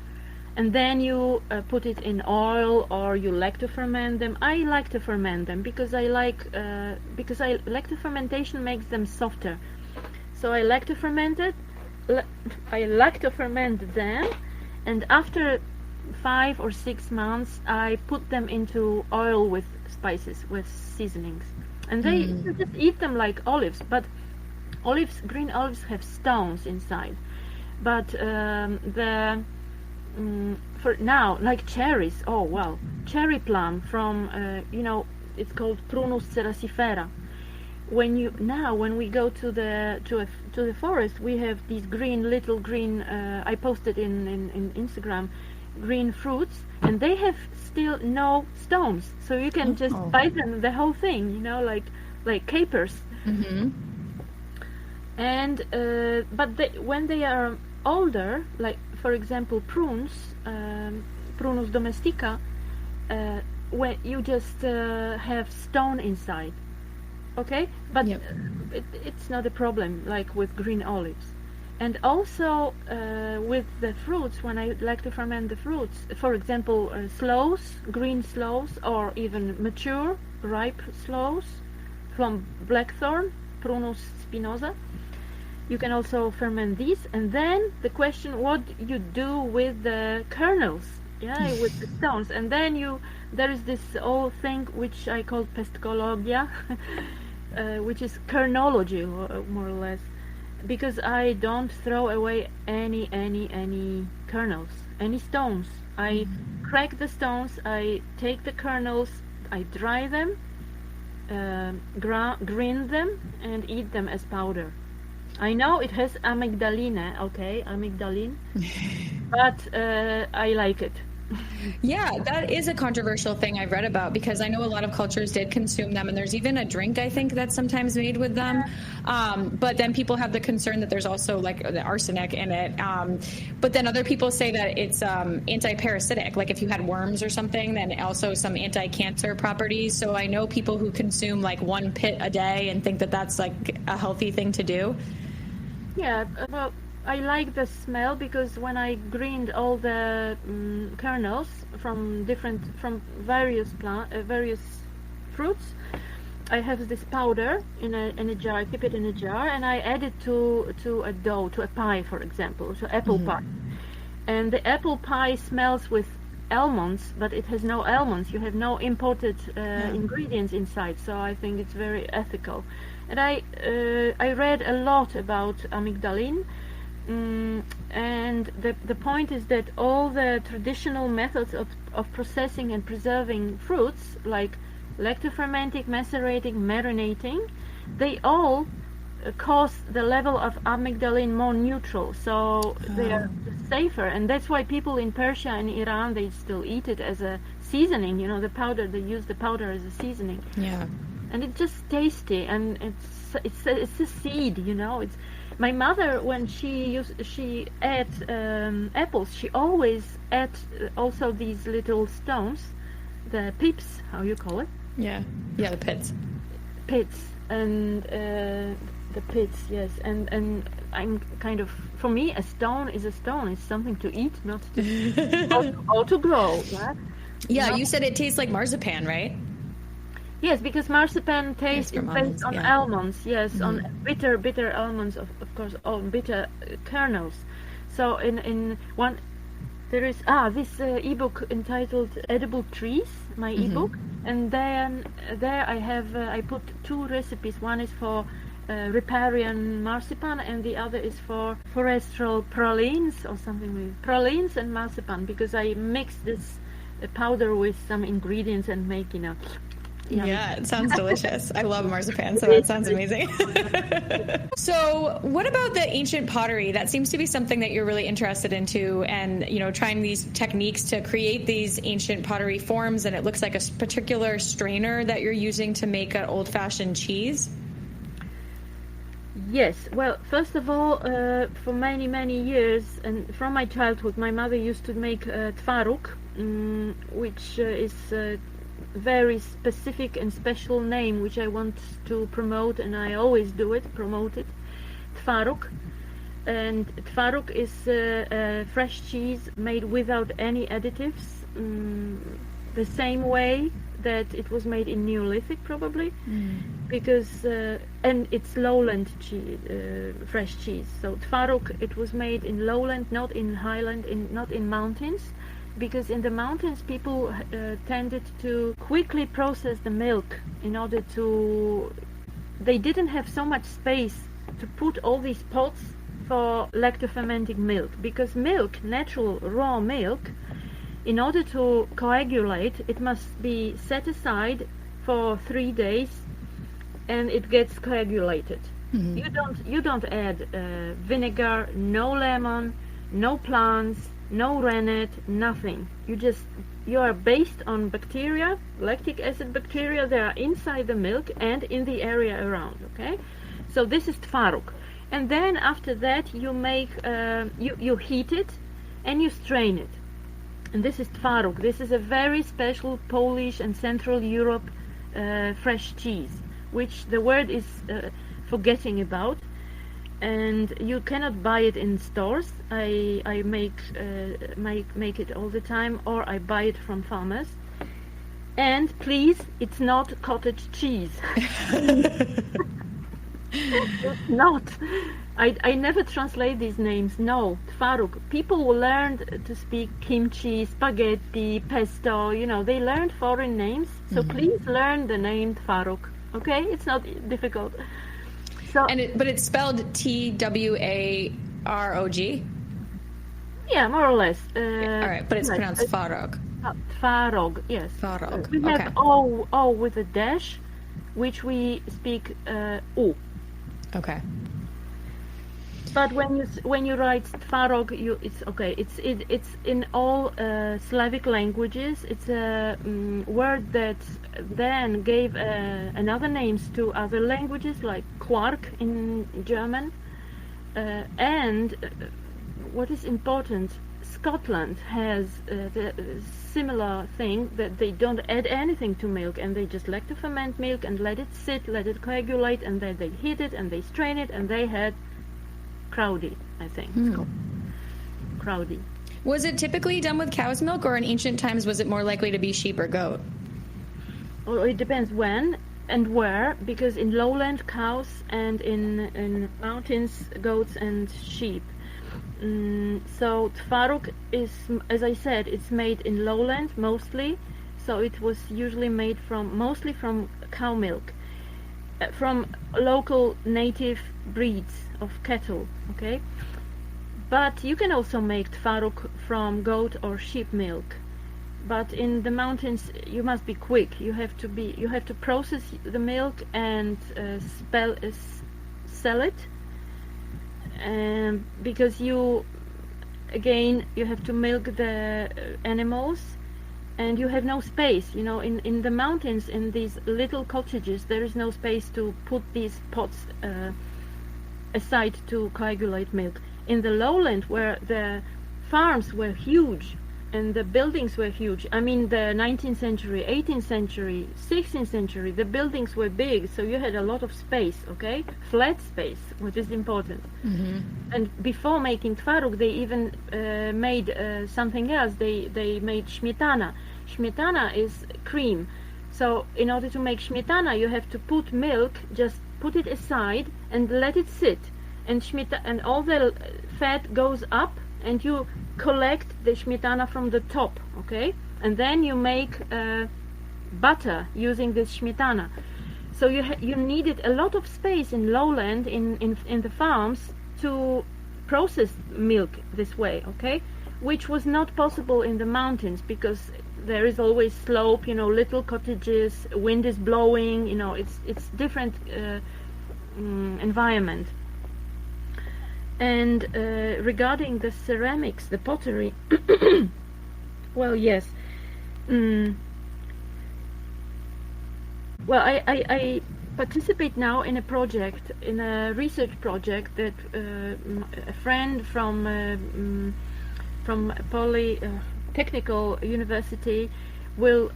and then you put it in oil, or you like to ferment them. I like to ferment them because I like the fermentation makes them softer. So I like to ferment it. I like to ferment them, and after 5 or 6 months, I put them into oil with spices, with seasonings, and you just eat them like olives. But green olives have stones inside. But for now, like cherries. Oh well, cherry plum from it's called Prunus cerasifera. When we go to the forest, we have these little green. I posted in Instagram, green fruits, and they have still no stones, so you can just buy them the whole thing, like capers. Mm-hmm. And but when they are older, like for example prunes, Prunus domestica, when you just have stone inside. Okay, but yep. It's not a problem like with green olives. And also with the fruits, when I like to ferment the fruits, for example, sloes, green sloes, or even mature, ripe sloes from blackthorn, Prunus spinosa, you can also ferment these. And then the question, what you do with the kernels, with the stones. And then there is this old thing which I call pescologia, which is kernology, more or less, because I don't throw away any kernels, any stones. I crack the stones, I take the kernels, I dry them, grind them, and eat them as powder. I know it has amygdaline, but I like it. Yeah, that is a controversial thing I've read about, because I know a lot of cultures did consume them, and there's even a drink, I think, that's sometimes made with them. But then people have the concern that there's also like the arsenic in it. But then other people say that it's anti-parasitic, like if you had worms or something, then also some anti-cancer properties. So I know people who consume like 1 pit a day and think that that's like a healthy thing to do. Yeah, well, I like the smell, because when I grind all the kernels from various fruits, I have this powder in a jar. I keep it in a jar, and I add it to a dough, to a pie, for example, to apple pie. And the apple pie smells with almonds, but it has no almonds. You have no imported ingredients inside, so I think it's very ethical. And I read a lot about amygdaline. And the point is that all the traditional methods of processing and preserving fruits, like lactofermenting, macerating, marinating, they all cause the level of amygdaline more neutral, so they are safer. And that's why people in Persia and Iran, they still eat it as a seasoning. The powder, they use the powder as a seasoning. Yeah, and it's just tasty, and it's a seed. It's. My mother, when she ate apples, she always ate also these little stones, the pips, how you call it? Yeah, the pits. Pits, and the pits, yes. And I'm kind of, for me, a stone is a stone. It's something to eat, not to or to grow. Yeah. Yeah, you said it tastes like marzipan, right? Yes, because marzipan taste is based on almonds. Yes, on bitter almonds, of course, on bitter kernels. So in one, there is this ebook entitled "Edible Trees," my ebook, and then there I put 2 recipes. One is for riparian marzipan, and the other is for forestal pralines, or something with pralines and marzipan, because I mix this powder with some ingredients and make Yeah, it sounds delicious. I love marzipan, so that sounds amazing. So what about the ancient pottery? That seems to be something that you're really interested into, and trying these techniques to create these ancient pottery forms, and it looks like a particular strainer that you're using to make an old-fashioned cheese. Yes, well, first of all, for many years, and from my childhood, my mother used to make twaróg, which is very specific and special name, which I want to promote, and I always promote it, twaróg. and twaróg is fresh cheese made without any additives, the same way that it was made in Neolithic, probably, because and it's lowland cheese, fresh cheese. So twaróg, it was made in lowland, not in highland, not in mountains, because in the mountains people tended to quickly process the milk in order to. They didn't have so much space to put all these pots for lactofermenting milk, because milk, natural raw milk, in order to coagulate, it must be set aside for 3 days, and it gets coagulated. You don't add vinegar, no lemon, no plants, no rennet, nothing. You are based on bacteria, lactic acid bacteria that are inside the milk and in the area around. Okay, so this is twaróg, and then after that you make you heat it and you strain it. And this is twaróg. This is a very special Polish and Central Europe fresh cheese, which the word is forgetting about, and you cannot buy it in stores. I make it all the time, or I buy it from farmers. And please, it's not cottage cheese. It's not. I never translate these names. No, twaróg. People learned to speak kimchi, spaghetti, pesto. They learned foreign names. So please learn the name twaróg. Okay, it's not difficult. So, but it's spelled Twarog. Yeah, more or less. All right, but it's pronounced twaróg. Twaróg, yes. Twaróg. We have O with a dash, which we speak U. Okay. But when you write twaróg, it's okay. It's in all Slavic languages. It's a word that then gave another names to other languages, like quark in German. And what is important, Scotland has the similar thing, that they don't add anything to milk, and they just lactoferment milk and let it sit, let it coagulate, and then they heat it and they strain it, and they had crowdy, I think. Crowdy. Was it typically done with cow's milk, or in ancient times was it more likely to be sheep or goat? Well, it depends when and where, because in lowland, cows, and in mountains, goats and sheep. So twaróg is, as I said, it's made in lowland mostly, so it was usually made mostly from cow milk, from local native breeds of cattle. Okay, but you can also make twaróg from goat or sheep milk. But in the mountains, you must be quick. You have to process the milk and sell it, because you have to milk the animals, and you have no space. In the mountains, in these little cottages, there is no space to put these pots aside to coagulate milk. In the lowland, where the farms were huge and the buildings were huge, I mean the 19th century, 18th century, 16th century, the buildings were big, so you had a lot of space, okay? Flat space, which is important. And before making twaróg, they even made something else. They made śmietana. Śmietana is cream. So in order to make śmietana, you have to put milk, just put it aside and let it sit, and all the fat goes up, and you collect the śmietana from the top, okay? And then you make butter using this śmietana. So you needed a lot of space in lowland, in the farms, to process milk this way, okay? Which was not possible in the mountains, because there is always slope, little cottages, wind is blowing, it's different environment. And regarding the ceramics, the pottery, well, yes. Well, I participate now in a research project that a friend from Polytechnical University will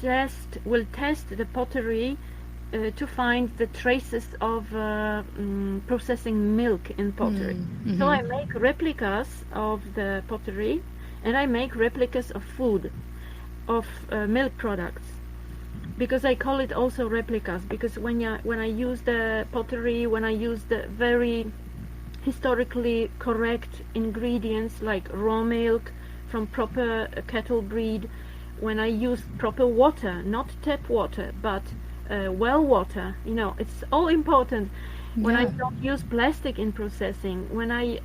test the pottery to find the traces of processing milk in pottery. So I make replicas of the pottery, and I make replicas of food, of milk products, because I call it also replicas, because when I use the pottery, when I use the very historically correct ingredients like raw milk from proper cattle breed, when I use proper water, not tap water, but well water, it's all important. When I don't use plastic in processing, when I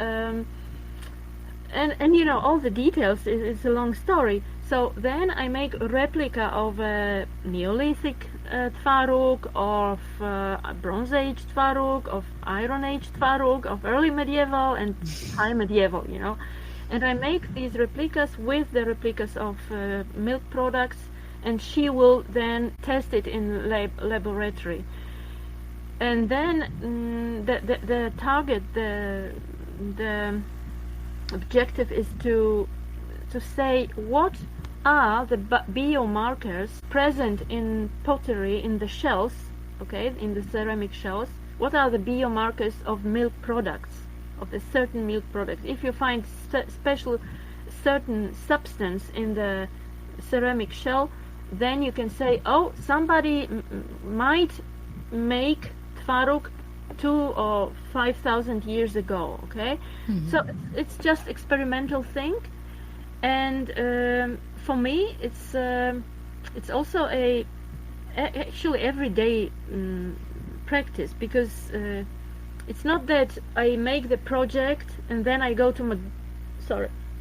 and all the details, it's a long story. So then I make a replica of a Neolithic tvarug, of Bronze Age tvarug, of Iron Age tvarug, of early medieval and high medieval, and I make these replicas with the replicas of milk products, and she will then test it in laboratory. And then the target, the objective is to say what are the biomarkers present in pottery, in the shells, in the ceramic shells. What are the biomarkers of milk products, of the certain milk products? If you find special certain substance in the ceramic shell, then you can say, oh, somebody might make tvarug 2,000 or 5,000 years ago. So it's just experimental thing, and for me it's also actually everyday practice, because it's not that I make the project and then I go to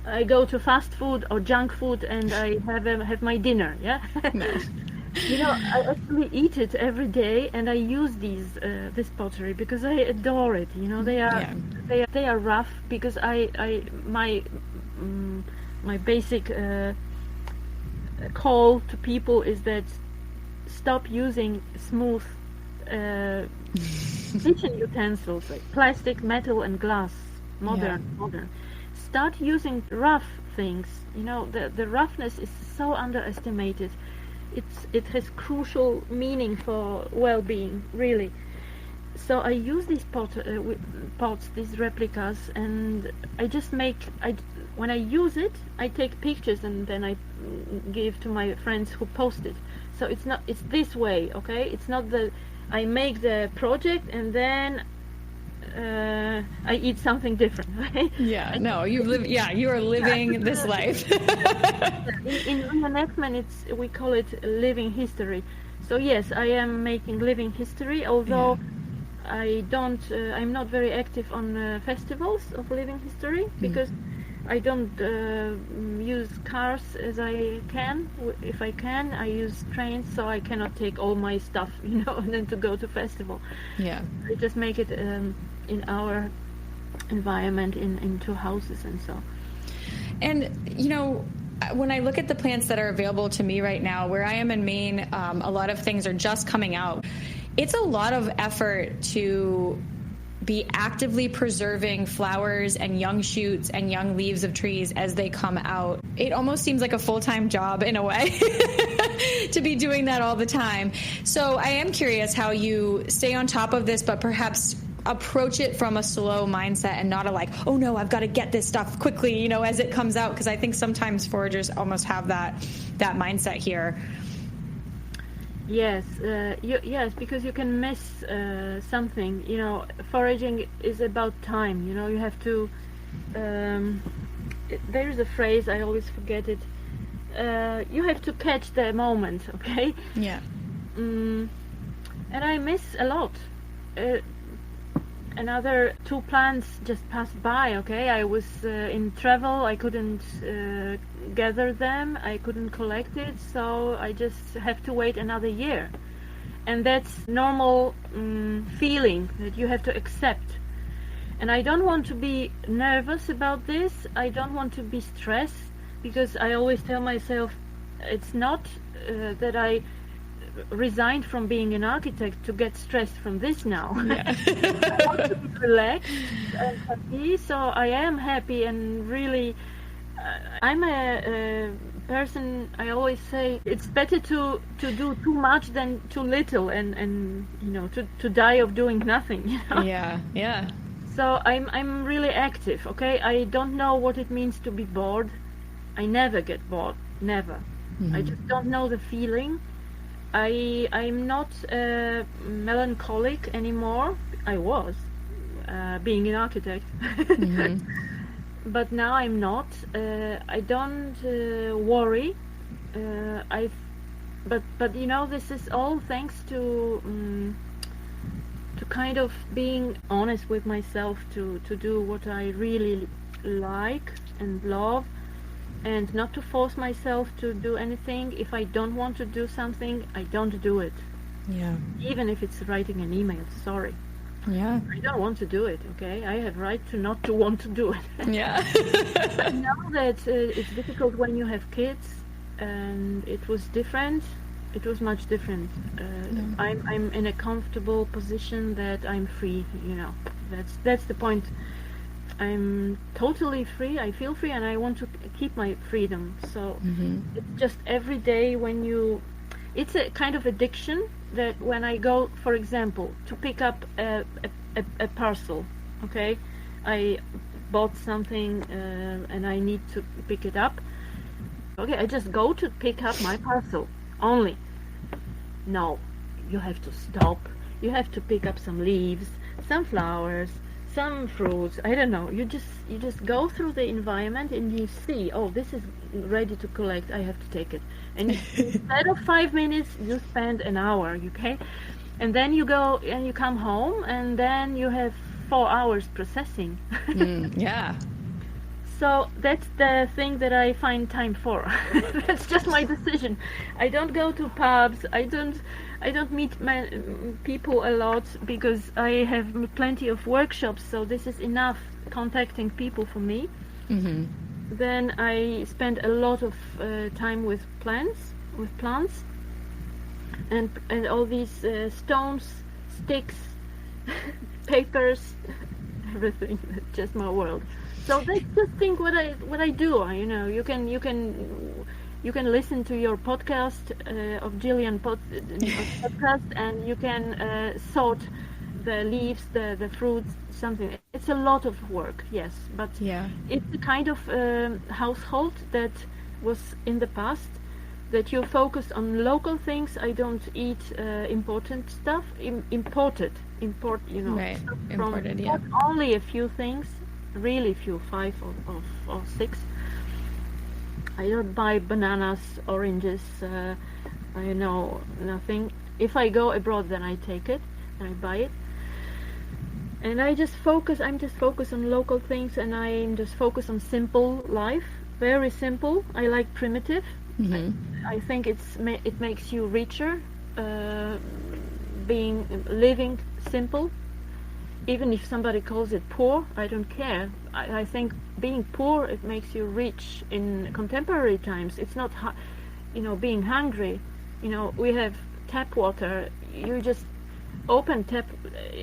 I go to fast food or junk food and I have my dinner. No. I actually eat it every day, and I use this pottery because I adore it. They are rough, because my basic call to people is that stop using smooth kitchen utensils like plastic, metal, and glass. Modern. Start using rough things. The roughness is so underestimated. It has crucial meaning for well-being, really. So I use these pots, these replicas, and I just when I use it, I take pictures and then I give to my friends who post it. So it's this way, It's not that I make the project and then I eat something different, right? You are living this life. in reenactment, we call it living history. So yes, I am making living history, although I'm not very active on festivals of living history, because I don't use cars as I can. If I can, I use trains, so I cannot take all my stuff, and then to go to festival. I just make it in our environment, in two houses and so. And when I look at the plants that are available to me right now, where I am in Maine, a lot of things are just coming out. It's a lot of effort to be actively preserving flowers and young shoots and young leaves of trees as they come out. It almost seems like a full-time job in a way to be doing that all the time. So I am curious how you stay on top of this, but perhaps approach it from a slow mindset and not oh no, I've got to get this stuff quickly, as it comes out. Because I think sometimes foragers almost have that mindset here. Yes, yes, because you can miss something. Foraging is about time. You have to. There is a phrase, I always forget it. You have to catch the moment, okay? Yeah. And I miss a lot. Another 2 plants just passed by, okay? I was in travel, I couldn't gather them, I couldn't collect it, so I just have to wait another year. And that's normal feeling that you have to accept. And I don't want to be nervous about this, I don't want to be stressed, because I always tell myself it's not that I resigned from being an architect to get stressed from this now. I want to be relaxed and happy, so I am happy, and really I'm a person, I always say it's better to do too much than too little, and to die of doing nothing. Yeah. So I'm really active, okay? I don't know what it means to be bored. I never get bored, never. I just don't know the feeling. I'm not melancholic anymore. I was, being an architect. But now I'm not. I don't worry. But this is all thanks to kind of being honest with myself, to do what I really like and love, and not to force myself to do anything. If I don't want to do something, I don't do it. Yeah. Even if it's writing an email, sorry. Yeah. I don't want to do it, okay? I have right to not to want to do it. Yeah. I know that it's difficult when you have kids, and it was different. It was much different. I'm in a comfortable position that I'm free, That's the point. I'm totally free. I feel free, and I want to keep my freedom. So it's just every day it's a kind of addiction that when I go, for example, to pick up a parcel, okay? I bought something and I need to pick it up. Okay, I just go to pick up my parcel only. No, you have to stop. You have to pick up some leaves, some flowers, some fruits. I don't know. You just go through the environment and you see, oh, this is ready to collect. I have to take it. And instead of 5 minutes, you spend an hour. Okay, and then you go and you come home, and then you have 4 hours processing. Yeah. So that's the thing that I find time for. That's just my decision. I don't go to pubs. I don't meet people a lot because I have plenty of workshops. So this is enough contacting people for me. Then I spend a lot of time with plants, and all these stones, sticks, papers, everything. That's just my world. So that's just think what I do. You can listen to your podcast of Jillian podcast, and you can sort the leaves, the fruits, something. It's a lot of work, yes, but it's the kind of household that was in the past, that you focus on local things. I don't eat important stuff, imported, right. Imported, not only a few things. Really few, 5 or 6. I don't buy bananas, oranges, nothing. If I go abroad, then I take it and I buy it. And I'm just focused on local things, and I'm just focused on simple life, very simple. I like primitive. I think it makes you richer, living simple. Even if somebody calls it poor, I don't care. I think being poor, it makes you rich in contemporary times. It's not, being hungry. We have tap water. You just open tap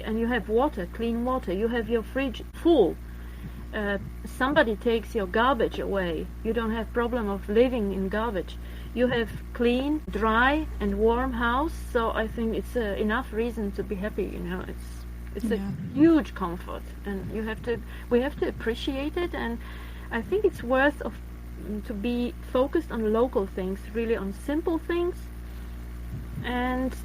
and you have water, clean water. You have your fridge full. Somebody takes your garbage away. You don't have problem of living in garbage. You have clean, dry, and warm house. So I think it's enough reason to be happy. It's a huge comfort, and we have to appreciate it. And I think it's worth to be focused on local things, really on simple things, and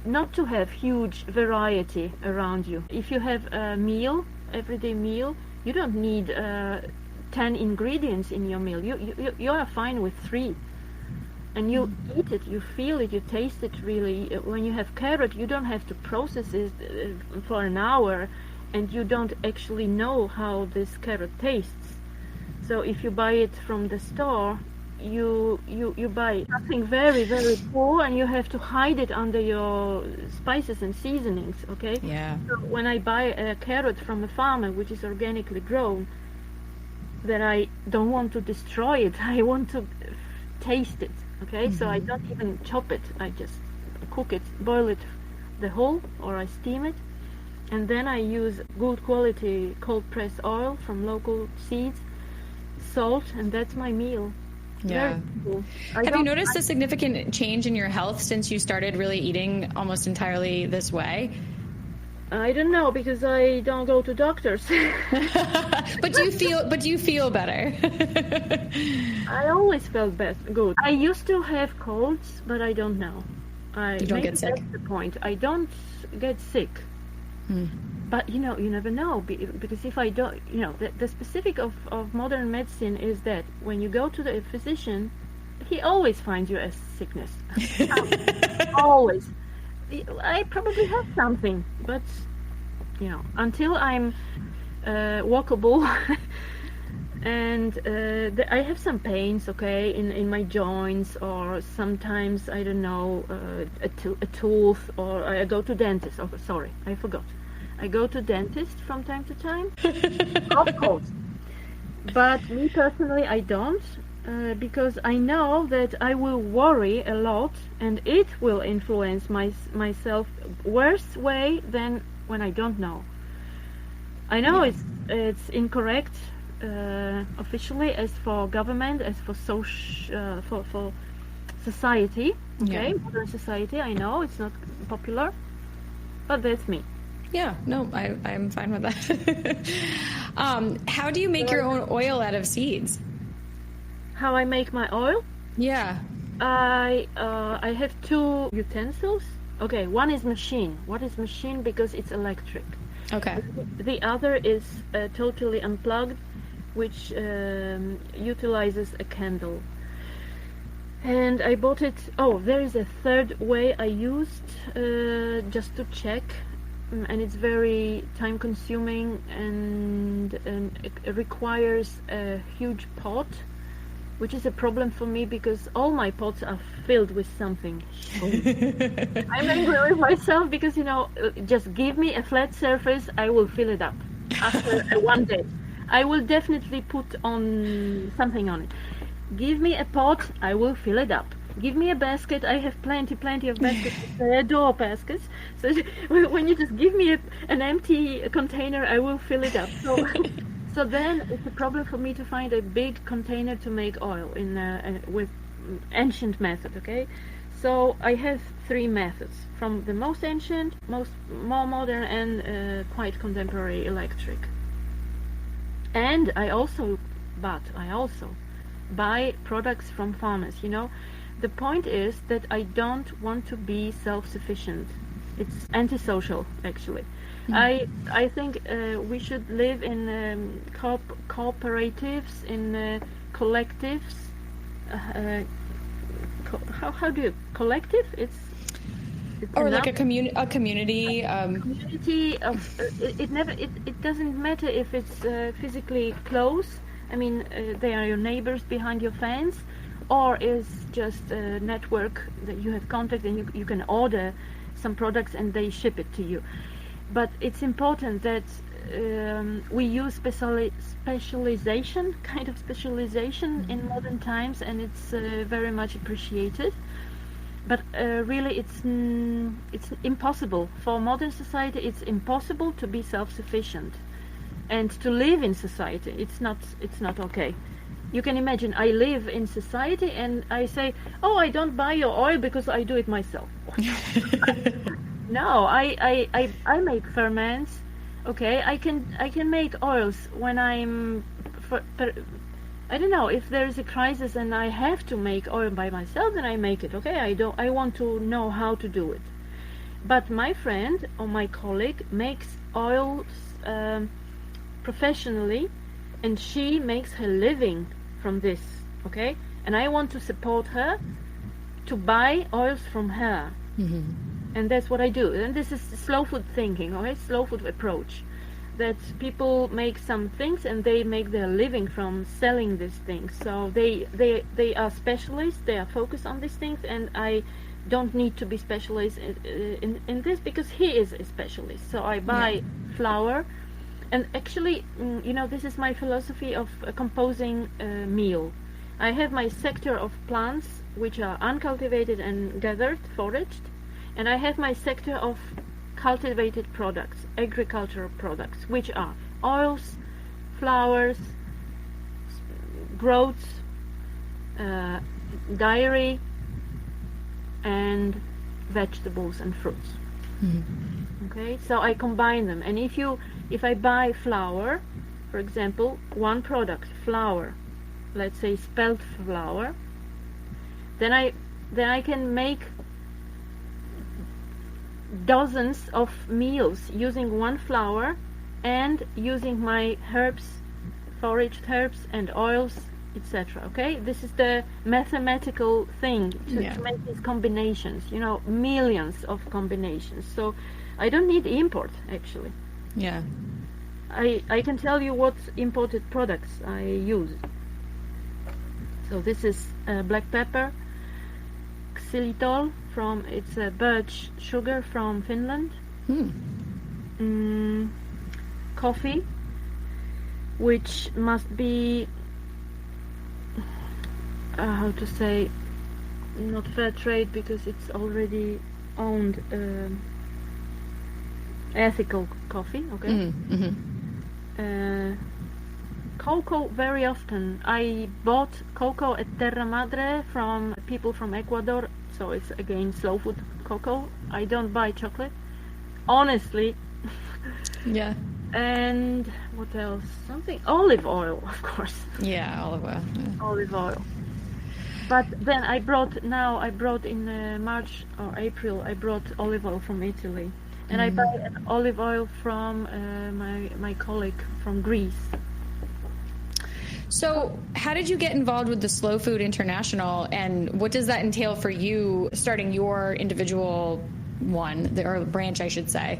not to have huge variety around you. If you have a meal, everyday meal, you don't need 10 ingredients in your meal. You are fine with 3. And you eat it, you feel it, you taste it really. When you have carrot, you don't have to process it for an hour, and you don't actually know how this carrot tastes. So if you buy it from the store, you buy something very, very poor, and you have to hide it under your spices and seasonings, okay? Yeah. So when I buy a carrot from a farmer, which is organically grown, then I don't want to destroy it. I want to taste it. Okay, so I don't even chop it. I just cook it, boil it the whole, or I steam it, and then I use good quality cold pressed oil from local seeds, salt, and that's my meal. Yeah. Cool. Have you noticed a significant change in your health since you started really eating almost entirely this way? I don't know, because I don't go to doctors. But do you feel better? I always felt good. I used to have colds, but I don't know. You don't get sick? That's the point. I don't get sick. But you never know, because if I don't, the specific of modern medicine is that when you go to the physician, he always finds you a sickness. Always. I probably have something, but until I'm walkable and I have some pains, okay, in my joints, or sometimes I don't know, a tooth, or I go to dentist. Oh, sorry, I forgot. I go to dentist from time to time, of course. But me personally, I don't. Because I know that I will worry a lot, and it will influence myself worse way than when I don't know. I know it's incorrect officially, as for government, as for for society. Okay, modern society. I know it's not popular, but that's me. Yeah, no, I'm fine with that. How do you make your own oil out of seeds? How I make my oil? Yeah. I have two utensils. Okay, one is machine. What is machine? Because it's electric. Okay. The other is totally unplugged, which utilizes a candle. And I bought it. Oh, there is a third way I used just to check, and it's very time consuming, and it requires a huge pot, which is a problem for me because all my pots are filled with something. I'm angry with myself because, just give me a flat surface, I will fill it up after one day. I will definitely put on something on it. Give me a pot, I will fill it up. Give me a basket, I have plenty of baskets. I adore baskets. So when you just give me an empty container, I will fill it up. So then it's a problem for me to find a big container to make oil with ancient method, okay? So I have three methods, from the most ancient, more modern, and quite contemporary electric. And I also buy products from farmers, The point is that I don't want to be self-sufficient. It's antisocial, actually. I think we should live in cooperatives, in collectives. How do you collective? It's or enough. Like a community. Community of it doesn't matter if it's physically close. I mean, they are your neighbors behind your fence, or is just a network that you have contact and you can order some products and they ship it to you. But it's important that we use specialization in modern times, and it's very much appreciated. But really, it's impossible for modern society. It's impossible to be self-sufficient and to live in society. It's not okay. You can imagine, I live in society and I say, "Oh, I don't buy your oil because I do it myself." No, I make ferments. Okay, I can make oils when I don't know, if there is a crisis and I have to make oil by myself, then I make it. Okay, I want to know how to do it. But my friend or my colleague makes oils professionally, and she makes her living from this. Okay, and I want to support her to buy oils from her. Mm-hmm. And that's what I do. And this is slow food thinking, okay? Slow food approach. That people make some things and they make their living from selling these things. So they are specialists, they are focused on these things, and I don't need to be specialist in this because he is a specialist. So I buy flour, and actually, this is my philosophy of composing a meal. I have my sector of plants which are uncultivated and gathered, foraged. And I have my sector of cultivated products, agricultural products, which are oils, flours, groats, dairy, and vegetables and fruits. Okay, so I combine them. And if I buy flour, for example, one product, flour, let's say spelt flour, then I can make dozens of meals using one flour and using my herbs, foraged herbs and oils, etc. Okay, this is the mathematical thing to make these combinations, millions of combinations. So I don't need import, actually. Yeah. I can tell you what imported products I use. So this is black pepper, xylitol it's a birch sugar from Finland. Coffee, which must be how to say, not fair trade because it's already owned, ethical coffee. Okay. Cocoa, very often I bought cocoa at Terra Madre from people from Ecuador, so it's again slow food cocoa. I don't buy chocolate, honestly. Yeah. And what else? Olive oil, of course. Yeah, olive oil. Yeah. Olive oil. But then I brought in March or April, I brought olive oil from Italy. And I buy an olive oil from my colleague from Greece. So how did you get involved with the Slow Food International, and what does that entail for you starting your individual one, or branch, I should say?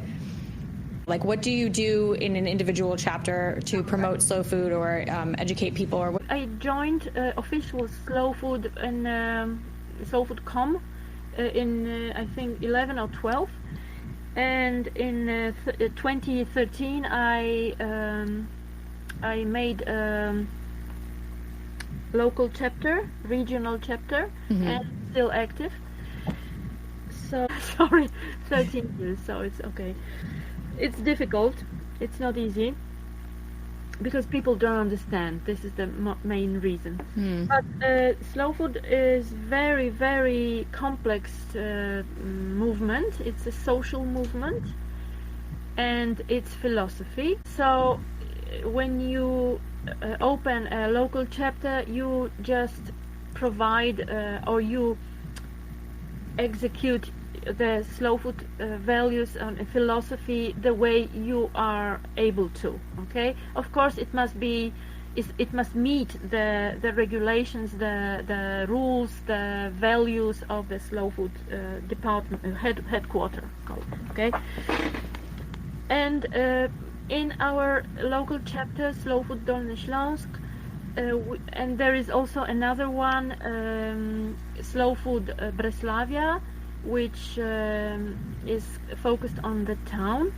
Like, what do you do in an individual chapter to promote slow food or educate people? Or what? I joined official slow food and slow food com in I think 11 or 12, and in 2013 I made local chapter, regional chapter, and still active. So sorry, 13 years. So it's okay. It's difficult. It's not easy because people don't understand. This is the main reason. But slow food is very, very complex movement. It's a social movement, and it's philosophy. So when you open a local chapter, you just provide or you execute the slow food values and philosophy the way you are able to. Okay, of course it must meet the regulations, the rules, the values of the slow food department headquarter. Okay, and in our local chapter, Slow Food Dolny Śląsk, and there is also another one, Slow Food Breslavia, which is focused on the town.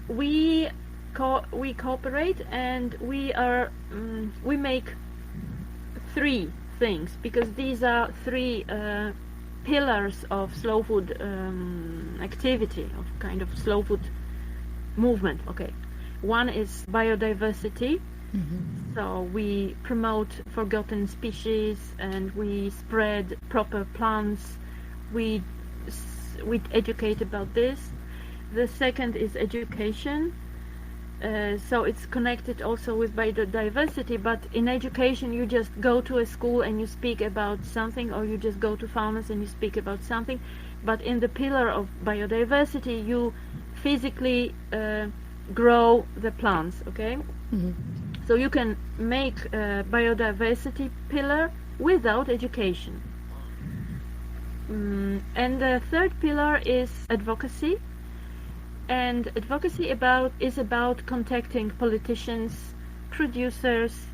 We cooperate, and we make three things, because these are three pillars of slow food activity, of kind of slow food movement. Okay, one is biodiversity. So we promote forgotten species and we spread proper plants. We educate about this. The second is education. So it's connected also with biodiversity, but in education you just go to a school and you speak about something, or you just go to farmers and you speak about something. But in the pillar of biodiversity, you physically grow the plants. Okay. So you can make a biodiversity pillar without education. And the third pillar is advocacy. And advocacy is about contacting politicians, producers,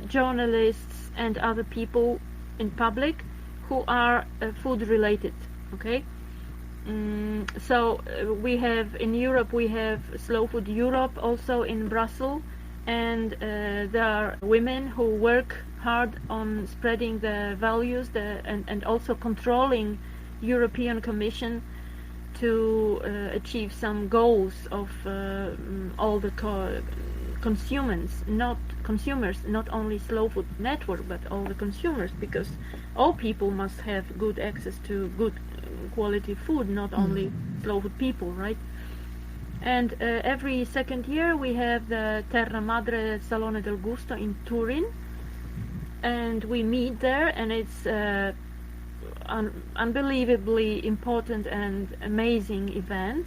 journalists, and other people in public who are food related. Okay. So we have in Europe, we have Slow Food Europe also in Brussels. And there are women who work hard on spreading the values and also controlling European Commission to achieve some goals of all the consumers, not consumers, not only Slow Food Network, but all the consumers, because all people must have good access to good quality food, not only slow food people, right? And every second year we have the Terra Madre Salone del Gusto in Turin, and we meet there, and it's unbelievably important and amazing event,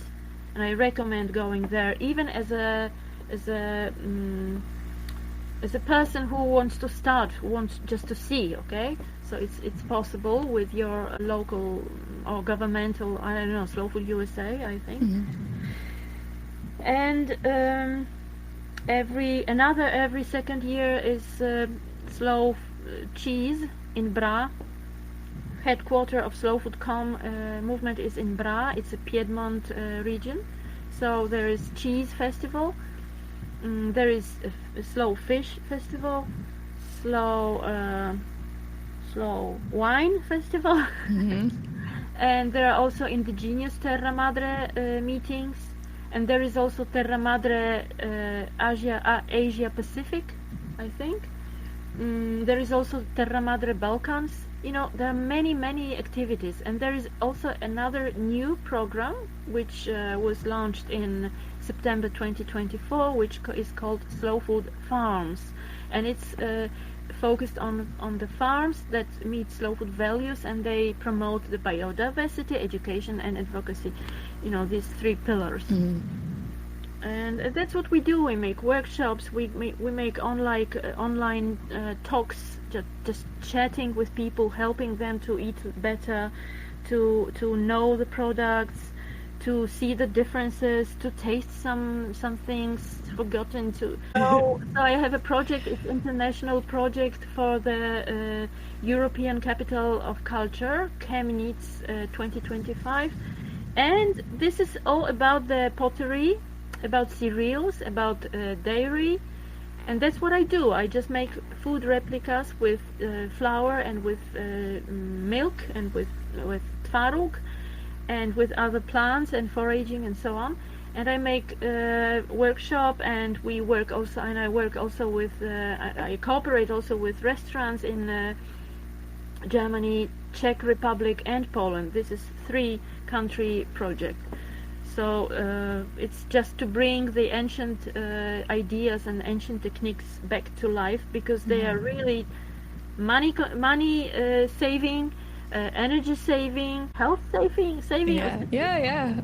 and I recommend going there, even as a person who wants to start, who wants just to see. Okay, so it's possible with your local or governmental, I don't know, Slow Food USA, I think. And every second year is Slow Cheese in Bra. Headquarter of Slow Food movement is in Bra. It's a Piedmont region. So there is cheese festival. There is a slow fish festival, slow wine festival, and there are also indigenous Terra Madre meetings, and there is also Terra Madre Asia Pacific, I think. There is also Terra Madre Balkans. You know, there are many activities, and there is also another new program which was launched in September 2024, which is called Slow Food Farms, and it's focused on the farms that meet slow food values, and they promote the biodiversity, education, and advocacy. You know, these three pillars. And that's what we do. We make workshops. We make online talks, just chatting with people, helping them to eat better, to know the products, to see the differences, to taste some things forgotten to. So I have a project. It's international project for the European Capital of Culture, Chemnitz 2025, and this is all about the pottery, about cereals, about dairy, and that's what I do. I just make food replicas with flour and with milk and with tvarug and with other plants and foraging and so on. And I make workshop, and we work also, and I work also with I cooperate also with restaurants in Germany, Czech Republic, and Poland. This is 3-country project. So it's just to bring the ancient ideas and ancient techniques back to life, because they are really money saving, energy saving, health saving. Yeah.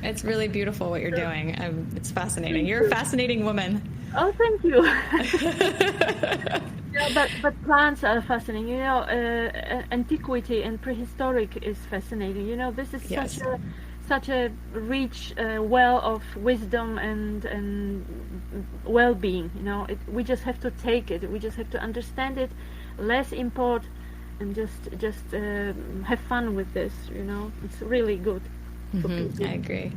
It's really beautiful what you're doing. It's fascinating. You're a fascinating woman. Oh, thank you. Yeah, but plants are fascinating. You know, antiquity and prehistoric is fascinating. You know, this is such a rich well of wisdom and well-being. You know, we just have to take it. We just have to understand it, less import, and just have fun with this. You know, it's really good. I agree.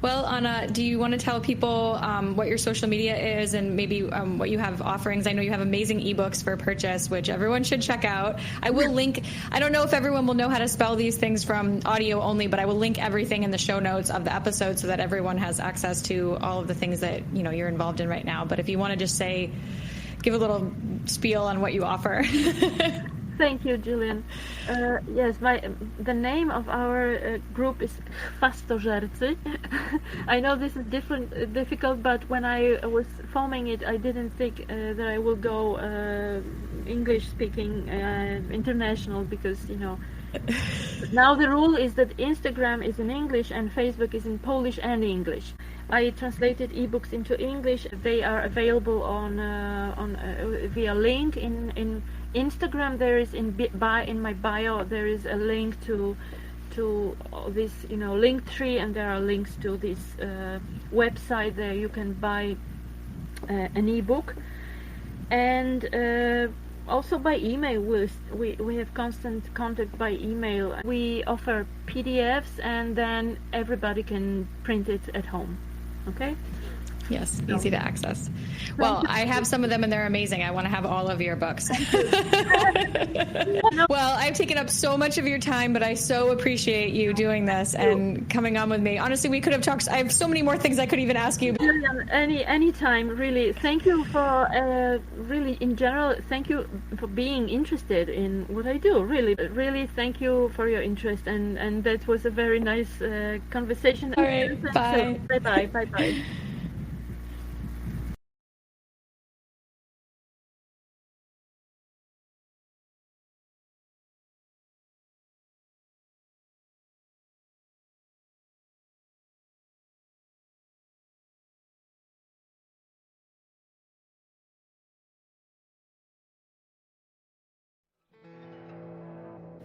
Well, Anna, do you want to tell people what your social media is, and maybe what you have offerings? I know you have amazing ebooks for purchase, which everyone should check out. I will link, I don't know if everyone will know how to spell these things from audio only, but I will link everything in the show notes of the episode so that everyone has access to all of the things that, you know, you're involved in right now. But if you want to just give a little spiel on what you offer. Thank you, Julian. Yes, the name of our group is Chwastożercy. I know this is difficult, but when I was forming it, I didn't think that I will go English-speaking international, because, you know, now the rule is that Instagram is in English and Facebook is in Polish and English. I translated ebooks into English. They are available on via link in Instagram. There is in my bio there is a link to this, you know, link tree, and there are links to this website. There you can buy an ebook, and also by email. We have constant contact by email. We offer PDFs, and then everybody can print it at home. Okay. Yes, easy to access. Well, I have some of them and they're amazing. I want to have all of your books. Well, I've taken up so much of your time, but I so appreciate you doing this and coming on with me. Honestly, we could have talked. I have so many more things I could even ask you. Any time, really. Thank you for really in general. Thank you for being interested in what I do. Really, thank you for your interest, and that was a very nice conversation. All right, bye. So, bye.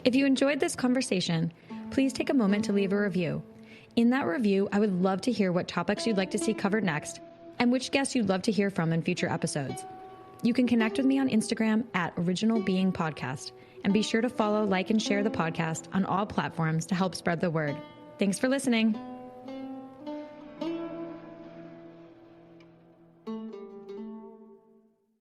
If you enjoyed this conversation, please take a moment to leave a review. In that review, I would love to hear what topics you'd like to see covered next and which guests you'd love to hear from in future episodes. You can connect with me on Instagram at Original Being Podcast, and be sure to follow, like, and share the podcast on all platforms to help spread the word. Thanks for listening.